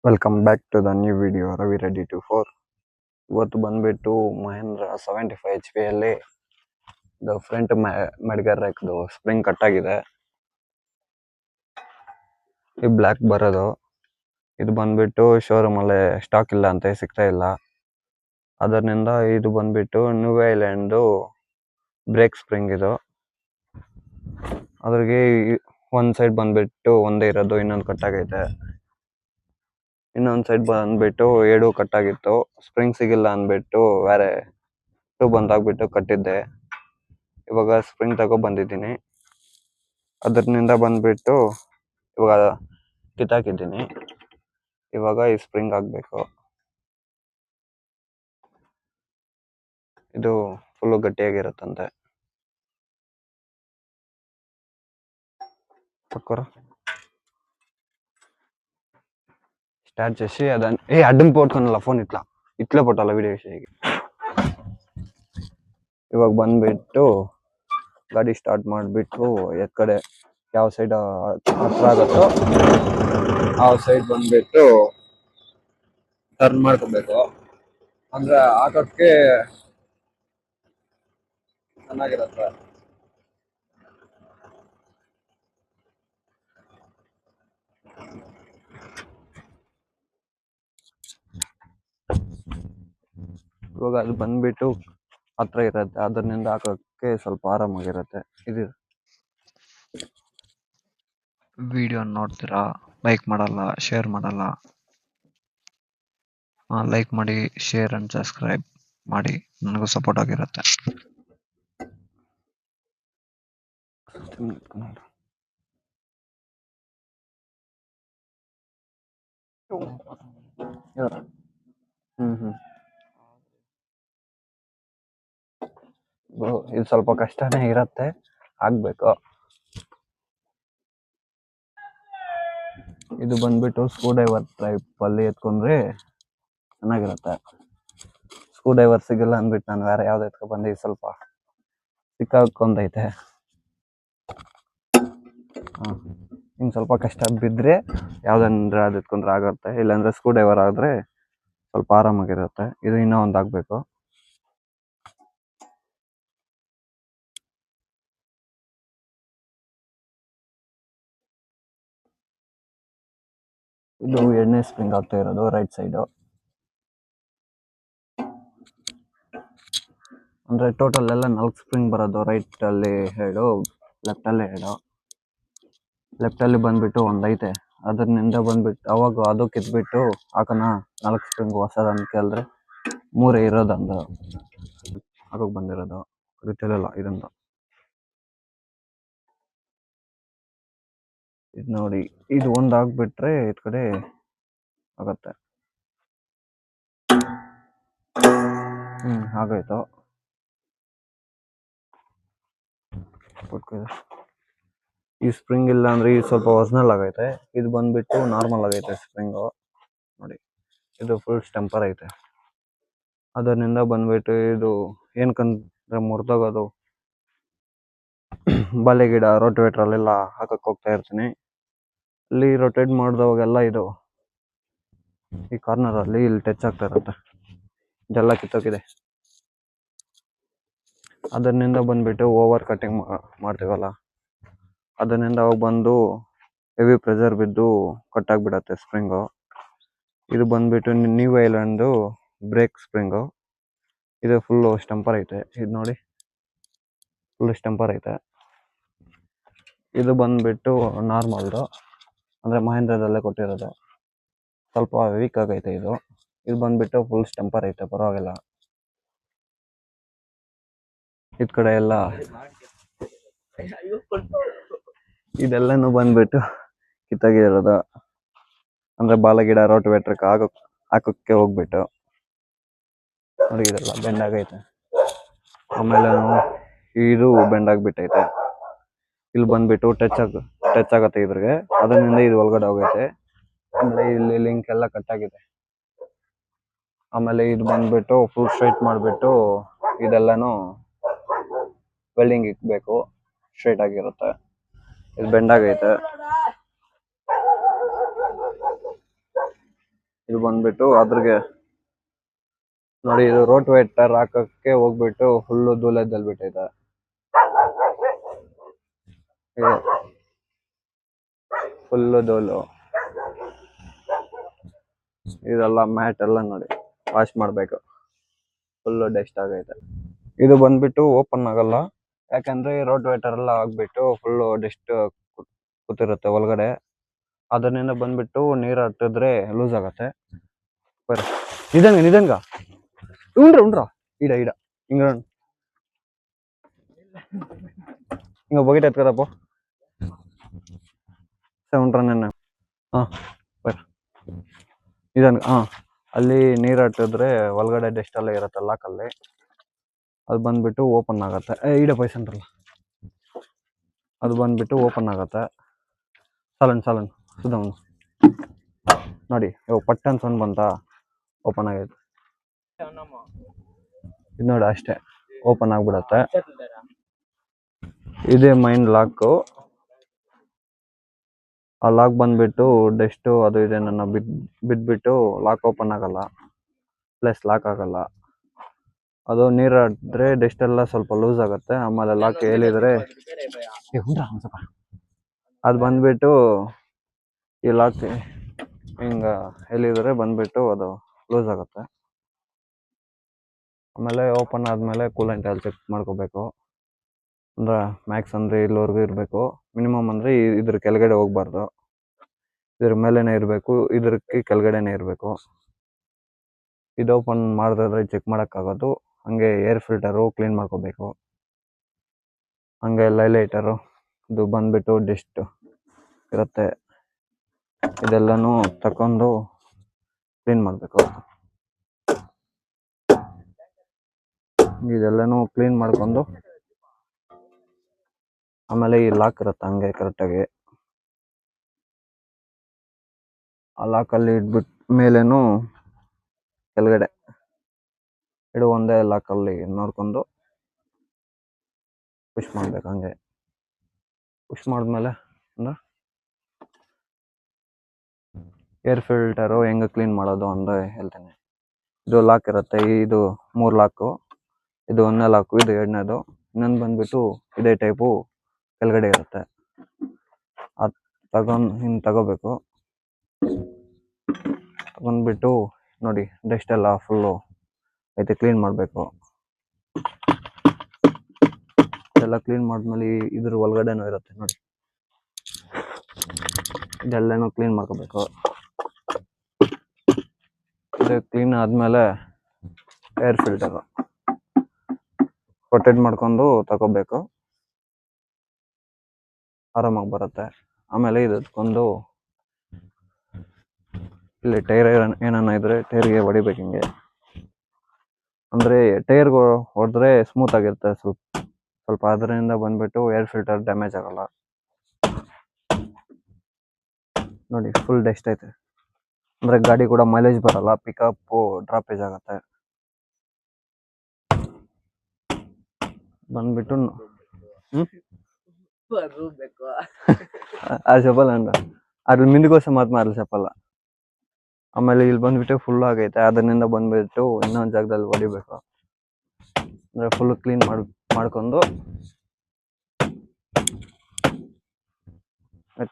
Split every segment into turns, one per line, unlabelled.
Welcome back to the new video Ravi ready to four. ಇವತ್ತು ಬಂದ್ಬಿಟ್ಟು Mahindra 75 HP ಅಲ್ಲಿ ಇದು ಫ್ರಂಟ್ ಮೆಡ್ಗರ್ ರ್ಯಾಕ್ದು ಸ್ಪ್ರಿಂಗ್ ಕಟ್ ಆಗಿದೆ. ಈ ಬ್ಲ್ಯಾಕ್ ಬರೋದು ಇದು ಬಂದ್ಬಿಟ್ಟು ಶೋರೂಮ್ ಅಲ್ಲಿ ಸ್ಟಾಕ್ ಇಲ್ಲ ಅಂತ ಸಿಗ್ತಾ ಇಲ್ಲ. ಅದರಿಂದ ಇದು ಬಂದ್ಬಿಟ್ಟು ನ್ಯೂ ಐಲ್ಯಾಂಡ್ ಬ್ರೇಕ್ ಸ್ಪ್ರಿಂಗ್. ಇದು ಅದ್ರಿಗೆ ಒಂದ್ ಸೈಡ್ ಬಂದ್ಬಿಟ್ಟು ಒಂದೇ ಇರೋದು, ಇನ್ನೊಂದು ಕಟ್ ಆಗೈತೆ. ಇನ್ನೊಂದ್ ಸೈಡ್ ಬಂದ್ಬಿಟ್ಟು ಎರಡು ಕಟ್ ಆಗಿತ್ತು, ಸ್ಪ್ರಿಂಗ್ ಸಿಗಿಲ್ಲ ಅಂದ್ಬಿಟ್ಟು ಬೇರೆ ಬಂದಾಗ್ಬಿಟ್ಟು ಕಟ್ಟಿದ್ದೆ. ಇವಾಗ ಸ್ಪ್ರಿಂಗ್ ತಗೋ ಬಂದಿದ್ದೀನಿ. ಅದರಿಂದ ಬಂದ್ಬಿಟ್ಟು ಇವಾಗ ಕಿತ್ತಾಕಿದ್ದೀನಿ. ಇವಾಗ ಈ ಸ್ಪ್ರಿಂಗ್ ಹಾಕ್ಬೇಕು. ಇದು ಫುಲ್ಲು ಗಟ್ಟಿಯಾಗಿರುತ್ತಂತೆ. పక్కరా స్టార్ట్ చేసి అదని అడ్డం పోట్టుకున్నಲ್ಲ ಫೋನ್ ಇಟ್ಲೇ ಪಟ್ಟಲ್ಲ ವಿಡಿಯೋ ವಿಷಯಕ್ಕೆ. ಇವಾಗ ಬಂದ್ಬಿಟ್ಟು ಗಾಡಿ ಸ್ಟಾರ್ಟ್ ಮಾಡಿಬಿಟ್ಟು ಕಡೆ ಯಾವ ಸೈಡ್ ಹತ್ರ ಆಗುತ್ತೋ ಆ ಸೈಡ್ ಬಂದ್ಬಿಟ್ಟು ಟರ್ನ್ ಮಾಡ್ಕೋಬೇಕು. ಅಂದ್ರೆ ಆಟೋಕ್ಕೆ ಚೆನ್ನಾಗಿರುತ್ತೆ. ಇವಾಗ ಅದು ಬಂದ್ಬಿಟ್ಟು ಹತ್ರ ಇರುತ್ತೆ, ಅದರಿಂದ ಹಾಕೋಕ್ಕೆ ಸ್ವಲ್ಪ ಆರಾಮಾಗಿರುತ್ತೆ. ಇದು
ವಿಡಿಯೋ ನೋಡ್ತೀರಾ, ಲೈಕ್ ಮಾಡಲ್ಲ, ಶೇರ್ ಮಾಡಲ್ಲ. ಲೈಕ್ ಮಾಡಿ, ಶೇರ್ ಅಂಡ್ ಸಬ್ಸ್ಕ್ರೈಬ್ ಮಾಡಿ, ನನಗೂ ಸಪೋರ್ಟ್ ಆಗಿರುತ್ತೆ.
ಇದು ಸ್ವಲ್ಪ ಕಷ್ಟನೇ ಇರುತ್ತೆ, ಆಗ್ಬೇಕು. ಇದು ಬಂದ್ಬಿಟ್ಟು ಸ್ಕ್ರೂ ಡ್ರೈವರ್ ಟೈಪ್ ಅಲ್ಲಿ ಎತ್ಕೊಂಡ್ರೆ ಚೆನ್ನಾಗಿರುತ್ತೆ. ಸ್ಕ್ರೂ ಡ್ರೈವರ್ ಸಿಗಲ್ಲ ಅಂದ್ಬಿಟ್ಟು ನಾನು ಬೇರೆ ಯಾವ್ದು ಎತ್ಕೊ ಬಂದು ಸ್ವಲ್ಪ ಸಿಕ್ಕಾಕೊಂಡೈತೆ. ಹಿಂಗೆ ಸ್ವಲ್ಪ ಕಷ್ಟ ಬಿದ್ದರೆ ಯಾವ್ದಂದ್ರೆ ಅದು ಎತ್ಕೊಂಡ್ರೆ ಆಗುತ್ತೆ, ಇಲ್ಲಾಂದ್ರೆ ಸ್ಕ್ರೂ ಡ್ರೈವರ್ ಆದರೆ ಸ್ವಲ್ಪ ಆರಾಮಾಗಿರುತ್ತೆ. ಇದು ಇನ್ನೂ ಒಂದು ಆಗಬೇಕು. ಇದು ಎಣ್ಣೆ ಸ್ಪ್ರಿಂಗ್ ಆಗ್ತಾ ಇರೋದು ರೈಟ್ ಸೈಡು. ಅಂದರೆ ಟೋಟಲ್ ಎಲ್ಲ 4 ಸ್ಪ್ರಿಂಗ್ ಬರೋದು. ರೈಟ್ ಅಲ್ಲಿ 2, ಲೆಫ್ಟ್ ಅಲ್ಲಿ 2. ಲೆಫ್ಟ್ ಅಲ್ಲಿ ಬಂದ್ಬಿಟ್ಟು ಒಂದು ಐತೆ, ಅದರಿಂದ ಬಂದ್ಬಿಟ್ಟು ಅವಾಗ ಅದು ಕಿತ್ಬಿಟ್ಟು ಹಾಕೋಣ 4 ಸ್ಪ್ರಿಂಗ್ ಹೊಸದಂತ ಕೇಳಿದ್ರೆ 3 ಇರೋದಂದು ಹಾಕೋಕೆ ಬಂದಿರೋದು. ಗೊತ್ತಿರಲ್ಲ ಇದೊಂದು. ಇದು ನೋಡಿ, ಇದು ಒಂದು ಆಗ್ಬಿಟ್ರೆ ಇದ್ ಕಡೆ ಆಗತ್ತೆ. ಆಗೋಯ್ತು. ಈ ಸ್ಪ್ರಿಂಗ್ ಇಲ್ಲ ಅಂದ್ರೆ ಇದು ಸ್ವಲ್ಪ ಒರಿಜಿನಲ್ ಆಗೈತೆ, ಇದು ಬಂದ್ಬಿಟ್ಟು ನಾರ್ಮಲ್ ಆಗೈತೆ ಸ್ಪ್ರಿಂಗು. ನೋಡಿ, ಇದು ಫುಲ್ ಸ್ಟೆಂಪರ್ ಐತೆ. ಅದರಿಂದ ಬಂದ್ಬಿಟ್ಟು ಇದು ಏನಕ್ಕಂದ್ರೆ ಮುರಿದೋಗೋದು. ಬಾಳೆ ಗಿಡ ರೋಟಿವೇಟ್ರಲ್ಲೆಲ್ಲ ಹಾಕಕ್ಕೆ ಹೋಗ್ತಾ ಇರ್ತೀನಿ, ಅಲ್ಲಿ ರೊಟೇಟ್ ಮಾಡಿದವಾಗೆಲ್ಲ ಇದು ಈ ಕಾರ್ನರ್ ಅಲ್ಲಿ ಇಲ್ಲಿ ಟಚ್ ಆಗ್ತಾ ಇರುತ್ತೆ. ಇದೆಲ್ಲ ಕಿತ್ತೋಗಿದೆ. ಅದರಿಂದ ಬಂದ್ಬಿಟ್ಟು ಓವರ್ ಕಟಿಂಗ್ ಮಾಡ್ತೀವಲ್ಲ, ಅದರಿಂದ ಅವಾಗ ಬಂದು ಹೆವಿ ಪ್ರೆಷರ್ ಬಿದ್ದು ಕಟ್ ಆಗಿಬಿಡತ್ತೆ ಸ್ಪ್ರಿಂಗು. ಇದು ಬಂದ್ಬಿಟ್ಟು ನ್ಯೂ ಐಲ್ಯಾಂಡ್ ಬ್ರೇಕ್ ಸ್ಪ್ರಿಂಗು. ಇದು ಫುಲ್ಲು ಸ್ಟೆಂಪರ್ ಐತೆ. ಇದು ನೋಡಿ, ಫುಲ್ ಸ್ಟೆಂಪರ್ ಐತೆ. ಇದು ಬಂದ್ಬಿಟ್ಟು ನಾರ್ಮಲ್ದು, ಅಂದರೆ ಮಹೇಂದ್ರದಲ್ಲೇ ಕೊಟ್ಟಿರೋದು. ಸ್ವಲ್ಪ ವೀಕ್ ಆಗೈತೆ ಇದು. ಇದು ಬಂದ್ಬಿಟ್ಟು ಫುಲ್ ಸ್ಟೆಂಪರ್ ಐತೆ, ಪರವಾಗಿಲ್ಲ. ಇದ್ ಕಡೆ ಎಲ್ಲ ಇದೆಲ್ಲನೂ ಬಂದ್ಬಿಟ್ಟು ಕಿತ್ತಾಗಿರೋದು. ಅಂದ್ರೆ ಬಾಲಗಿಡ ರೋಟಿವೇಟ್ರಕ್ಕೆ ಹಾಕೋಕ್ಕೆ ಹೋಗ್ಬಿಟ್ಟು ನೋಡಿ, ಇದೆಲ್ಲ ಬೆಂಡ್ ಆಗೈತೆ. ಆಮೇಲೆ ಇದು ಬೆಂಡ್ ಆಗಿಬಿಟ್ಟೈತೆ. ಇಲ್ಲಿ ಬಂದ್ಬಿಟ್ಟು ಟಚ್ ಆಗತ್ತೆ ಇದ್ರಿಗೆ, ಅದರಿಂದ ಇದು ಒಳಗಡೆ ಹೋಗೈತೆ. ಆಮೇಲೆ ಇಲ್ಲಿ ಲಿಂಕ್ ಎಲ್ಲ ಕಟ್ ಆಗಿದೆ. ಆಮೇಲೆ ಇದು ಬಂದ್ಬಿಟ್ಟು ಫುಲ್ ಸ್ಟ್ರೈಟ್ ಮಾಡಿಬಿಟ್ಟು ಇದೆಲ್ಲಾನು ವೆಲ್ಡಿಂಗ್ ಇಕ್ಬೇಕು, ಸ್ಟ್ರೈಟ್ ಆಗಿರುತ್ತೆ. ಇದು ಬೆಂಡ್ ಆಗೈತೆ. ಇದು ಬಂದ್ಬಿಟ್ಟು ಅದ್ರಿಗೆ ನೋಡಿ, ಇದು ರೋಟ್ ವೇಟರ್ ಹಾಕಕ್ಕೆ ಹೋಗ್ಬಿಟ್ಟು ಫುಲ್ಲು ಧೂಳೆದ್ದಲ್ಬಿಟ್ಟೈತೆ. ಇದು ಫುಲ್ಲು ಧೂಳು. ಇದೆಲ್ಲ ಮ್ಯಾಟ್ ಎಲ್ಲ ನೋಡಿ ವಾಶ್ ಮಾಡ್ಬೇಕು, ಫುಲ್ಲು ಡಸ್ಟ್ ಆಗೈತೆ. ಇದು ಬಂದ್ಬಿಟ್ಟು ಓಪನ್ ಆಗಲ್ಲ, ಯಾಕಂದ್ರೆ ರೋಟ್ ವೇಟರ್ ಎಲ್ಲ ಆಗ್ಬಿಟ್ಟು ಫುಲ್ಲು ಡಸ್ಟ್ ಕೂತಿರುತ್ತೆ ಒಳಗಡೆ. ಅದರಿಂದ ಬಂದ್ಬಿಟ್ಟು ನೀರು ಹಟ್ಟಿದ್ರೆ ಲೂಸ್ ಆಗತ್ತೆ. ಬರ್ರಿ ನಿಧಾನ ಉಂಡ್ರ ಇಡ ಹಿಂಗ ಬಕೆಟ್ ಎತ್ಕರಪ್ಪ ಉಂಡ್ರ ನೆನ್ನೆ. ಬರ್ರಿ ನಿಧಾನ. ಅಲ್ಲಿ ನೀರು ಹಟ್ಟಿದ್ರೆ ಒಳಗಡೆ ಡಸ್ಟ್ ಎಲ್ಲ ಇರುತ್ತೆ ಲಾಕಲ್ಲಿ, ಅದು ಬಂದ್ಬಿಟ್ಟು ಓಪನ್ ಆಗತ್ತೆ. ಇಡ ಪೈಸಂಟ್ರಲ್ಲ, ಅದು ಬಂದ್ಬಿಟ್ಟು ಓಪನ್ ಆಗತ್ತೆ. ಸಾಲನ್ ಸುಧಮ್ ನೋಡಿ, ಪಟ್ಟನ್ ಸೊಂದ್ ಬಂತ, ಓಪನ್ ಆಗೈತೆ. ಇದು ನೋಡಿ ಅಷ್ಟೇ, ಓಪನ್ ಆಗ್ಬಿಡತ್ತೆ. ಇದೇ ಮೈನ್ ಲಾಕು. ಆ ಲಾಕ್ ಬಂದ್ಬಿಟ್ಟು ಡಸ್ಟು ಅದು ಇದೆ ನನ್ನ ಬಿದ್ಬಿಟ್ಟು ಲಾಕ್ ಓಪನ್ ಆಗಲ್ಲ, ಪ್ಲಸ್ ಲಾಕ್ ಆಗಲ್ಲ. ಅದು ನೀರು ಹಟ್ಟಿದ್ರೆ ಡಸ್ಟ್ ಎಲ್ಲ ಸ್ವಲ್ಪ ಲೂಸ್ ಆಗುತ್ತೆ. ಆಮೇಲೆ ಲಾಕ್ ಹೇಳಿದ್ರೆ ಅದು ಬಂದ್ಬಿಟ್ಟು ಈ ಲಾಕ್ ಹಿಂಗ ಹೇಳಿದ್ರೆ ಬಂದ್ಬಿಟ್ಟು ಅದು ಲೂಸ್ ಆಗುತ್ತೆ. ಆಮೇಲೆ ಓಪನ್ ಆದ್ಮೇಲೆ ಕೂಲೆಂಟ್ ಅಲ್ಲಿ ಚೆಕ್ ಮಾಡ್ಕೋಬೇಕು. ಅಂದ್ರೆ ಮ್ಯಾಕ್ಸ್ ಅಂದ್ರೆ ಇಲ್ಲಿವರೆಗೂ ಇರಬೇಕು, ಮಿನಿಮಮ್ ಅಂದ್ರೆ ಇದ್ರ ಕೆಳಗಡೆ ಹೋಗ್ಬಾರ್ದು, ಇದ್ರ ಮೇಲೆನೆ ಇರಬೇಕು, ಇದ್ರಕ್ಕೆ ಕೆಳಗಡೆನೆ ಇರಬೇಕು. ಇದು ಓಪನ್ ಮಾಡಿದ್ರೆ ಚೆಕ್ ಮಾಡೋಕ್ಕಾಗೋದು. ಹಂಗೆ ಏರ್ ಫಿಲ್ಟರು ಕ್ಲೀನ್ ಮಾಡ್ಕೋಬೇಕು. ಹಂಗೆ ಲೈಟರು ಇದು ಬಂದ್ಬಿಟ್ಟು ಡಸ್ಟ್ ಇರುತ್ತೆ, ಇದೆಲ್ಲನೂ ತಕೊಂಡು ಕ್ಲೀನ್ ಮಾಡಬೇಕು. ಇದೆಲ್ಲನೂ ಕ್ಲೀನ್ ಮಾಡ್ಕೊಂಡು ಆಮೇಲೆ ಈ ಲಾಕ್ ಇರುತ್ತೆ ಹಂಗೆ ಕರೆಕ್ಟಾಗಿ, ಆ ಲಾಕಲ್ಲಿ ಇಟ್ಬಿಟ್ಟು ಮೇಲೇನು ಕೆಳಗಡೆ ಇಡು ಒಂದೇ ಲಾಕಲ್ಲಿ ನೋಡ್ಕೊಂಡು ಪುಷ್ ಮಾಡ್ಬೇಕು. ಹಂಗೆ ಪುಷ್ ಮಾಡಿದ್ಮೇಲೆ ಅಂದ್ರೆ ಏರ್ ಫಿಲ್ಟರು ಹೆಂಗೆ ಕ್ಲೀನ್ ಮಾಡೋದು ಅಂತ ಹೇಳ್ತೇನೆ. ಇದು ಲಾಕ್ ಇರುತ್ತೆ, ಇದು 3 ಲಾಕು, ಇದು 1ನೇ ಲಾಕು, ಇದು 2ನೇದು. ಇನ್ನೊಂದು ಬಂದ್ಬಿಟ್ಟು ಇದೇ ಟೈಪು ಕೆಳಗಡೆ ಇರುತ್ತೆ. ಅದು ಹಿಂಗೆ ತಗೋಬೇಕು. ತಗೊಂಡ್ಬಿಟ್ಟು ನೋಡಿ ಡಸ್ಟ್ ಎಲ್ಲ ಫುಲ್ಲು ಐತೆ, ಕ್ಲೀನ್ ಮಾಡಬೇಕು. ಎಲ್ಲ ಕ್ಲೀನ್ ಮಾಡಿದ್ಮೇಲೆ ಇದ್ರ ಒಳಗಡೆನೂ ಇರುತ್ತೆ ನೋಡಿ, ಇದೆಲ್ಲನೂ ಕ್ಲೀನ್ ಮಾಡ್ಕೋಬೇಕು. ಇದು ಕ್ಲೀನ್ ಆದ್ಮೇಲೆ ಏರ್ ಫಿಲ್ಟರ್ ರೊಟೇಟ್ ಮಾಡ್ಕೊಂಡು ತಗೋಬೇಕು, ಆರಾಮಾಗಿ ಬರುತ್ತೆ. ಆಮೇಲೆ ಇದಕ್ಕೊಂದು ಇಲ್ಲಿ ಟೈರ್ ಏನನ್ನ ಇದ್ರೆ ಟೈರ್ಗೆ ಹೊಡಿಬೇಕು ಹಿಂಗೆ, ಅಂದ್ರೆ ಟೈರ್ಗೆ ಹೊಡೆದ್ರೆ ಸ್ಮೂತ್ ಆಗಿರುತ್ತೆ ಸ್ವಲ್ಪ ಅದರಿಂದ ಬಂದ್ಬಿಟ್ಟು ಏರ್ ಫಿಲ್ಟರ್ ಡ್ಯಾಮೇಜ್ ಆಗಲ್ಲ. ನೋಡಿ ಫುಲ್ ಡಸ್ಟ್ ಐತೆ, ಅಂದ್ರೆ ಗಾಡಿ ಕೂಡ ಮೈಲೇಜ್ ಬರಲ್ಲ, ಪಿಕಪ್ ಡ್ರಾಪೇಜ್ ಆಗುತ್ತೆ. ಬಂದ್ಬಿಟ್ಟು ಆ ಚಪ್ಪಲ್ ಅಂದ ಅದ್ರ ಮಿಂದಿಗೋಸ ಮಾತಲ್ಲ ಚಪ್ಪಲ್ಲ. ಆಮೇಲೆ ಇಲ್ಲಿ ಬಂದ್ಬಿಟ್ಟು ಫುಲ್ ಆಗೈತೆ, ಅದರಿಂದ ಬಂದ್ಬಿಟ್ಟು ಇನ್ನೊಂದು ಜಾಗದಲ್ಲಿ ಹೊಡಿಬೇಕು. ಅಂದ್ರೆ ಫುಲ್ ಕ್ಲೀನ್ ಮಾಡ್ಕೊಂಡು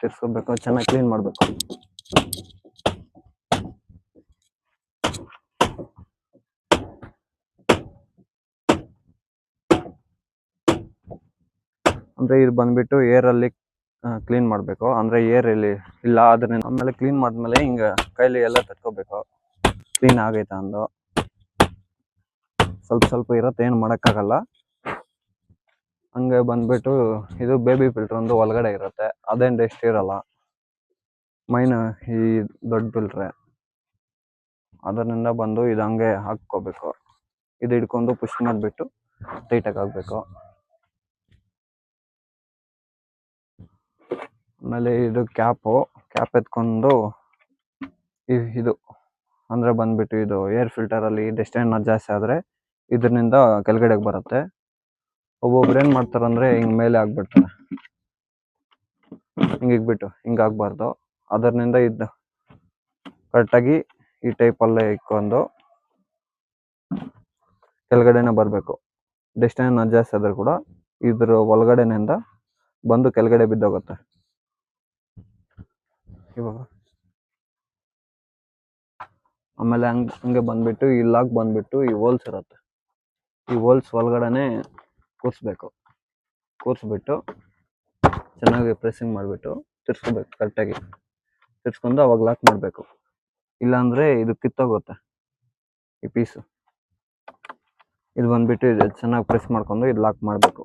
ತಿರ್ಸ್ಕೋಬೇಕು, ಚೆನ್ನಾಗಿ ಕ್ಲೀನ್ ಮಾಡ್ಬೇಕು. ಅಂದ್ರೆ ಇದು ಬಂದ್ಬಿಟ್ಟು ಏರ್ ಅಲ್ಲಿ ಕ್ಲೀನ್ ಮಾಡ್ಬೇಕು, ಅಂದ್ರೆ ಏರ್ ಇಲ್ಲಿ ಇಲ್ಲ ಅದನ್ನ. ಆಮೇಲೆ ಕ್ಲೀನ್ ಮಾಡಿದ್ಮೇಲೆ ಹಿಂಗ ಕೈಲಿ ಎಲ್ಲ ತಟ್ಕೋಬೇಕು ಕ್ಲೀನ್ ಆಗೈತ ಅಂದು. ಸ್ವಲ್ಪ ಇರತ್ತೆ, ಏನು ಮಾಡೋಕ್ಕಾಗಲ್ಲ. ಹಂಗೆ ಬಂದ್ಬಿಟ್ಟು ಇದು ಬೇಬಿ ಫಿಲ್ಟರ್ ಒಂದು ಒಳಗಡೆ ಇರುತ್ತೆ, ಅದೇನು ಡಸ್ಟ್ ಇರಲ್ಲ. ಮೈನ್ ಈ ದೊಡ್ಡ ಫಿಲ್ಟ್ರೆ, ಅದರಿಂದ ಬಂದು ಇದು ಹಂಗೆ ಹಾಕ್ಕೋಬೇಕು. ಇದು ಹಿಡ್ಕೊಂಡು ಪುಷ್ ಮಾಡಿಬಿಟ್ಟು ಟೈಟಾಗಿ ಹಾಕ್ಬೇಕು. ಆಮೇಲೆ ಇದು ಕ್ಯಾಪ್ ಎತ್ಕೊಂಡು ಇದು ಅಂದ್ರೆ ಬಂದ್ಬಿಟ್ಟು ಇದು ಏರ್ ಫಿಲ್ಟರ್ ಅಲ್ಲಿ ಡಸ್ಟ್ ಏನಾದ್ರು ಜಾಸ್ತಿ ಆದ್ರೆ ಇದರಿಂದ ಕೆಳಗಡೆಗೆ ಬರುತ್ತೆ. ಒಬ್ಬೊಬ್ರು ಏನ್ ಮಾಡ್ತಾರಂದ್ರೆ ಹಿಂಗ್ ಮೇಲೆ ಆಗ್ಬಿಡ್ತಾರೆ, ಹಿಂಗಿಗ್ಬಿಟ್ಟು ಹಿಂಗಾಗ್ಬಾರ್ದು. ಅದರಿಂದ ಇದು ಕರೆಕ್ಟಾಗಿ ಈ ಟೈಪಲ್ಲೇ ಇಕ್ಕೊಂಡು ಕೆಳಗಡೆನೆ ಬರಬೇಕು. ಡೆಸ್ಟಿನೇಷನ್ ಅಡ್ಜಸ್ಟ್ ಆದ್ರೆ ಕೂಡ ಇದ್ರ ಒಳಗಡೆನಿಂದ ಬಂದು ಕೆಳಗಡೆ ಬಿದ್ದೋಗುತ್ತೆ. ಇವಾಗ ಆಮೇಲೆ ಹಂಗೆ ಬಂದ್ಬಿಟ್ಟು ಈ ಲಾಕ್ ಬಂದ್ಬಿಟ್ಟು ಈ ಹೋಲ್ಸ್ ಇರುತ್ತೆ, ಈ ಹೋಲ್ಸ್ ಒಳಗಡೆನೆ ಕೂರಿಸ್ಬಿಟ್ಟು ಚೆನ್ನಾಗಿ ಪ್ರೆಸ್ಸಿಂಗ್ ಮಾಡಿಬಿಟ್ಟು ತಿರ್ಸ್ಕೋಬೇಕು. ಕರೆಕ್ಟಾಗಿ ತಿರ್ಸ್ಕೊಂಡು ಅವಾಗ ಲಾಕ್ ಮಾಡಬೇಕು. ಇಲ್ಲಾಂದರೆ ಇದು ಕಿತ್ತೋಗುತ್ತೆ ಈ ಪೀಸು. ಇದು ಬಂದ್ಬಿಟ್ಟು ಇದು ಚೆನ್ನಾಗಿ ಪ್ರೆಸ್ ಮಾಡ್ಕೊಂಡು ಇದು ಲಾಕ್ ಮಾಡಬೇಕು.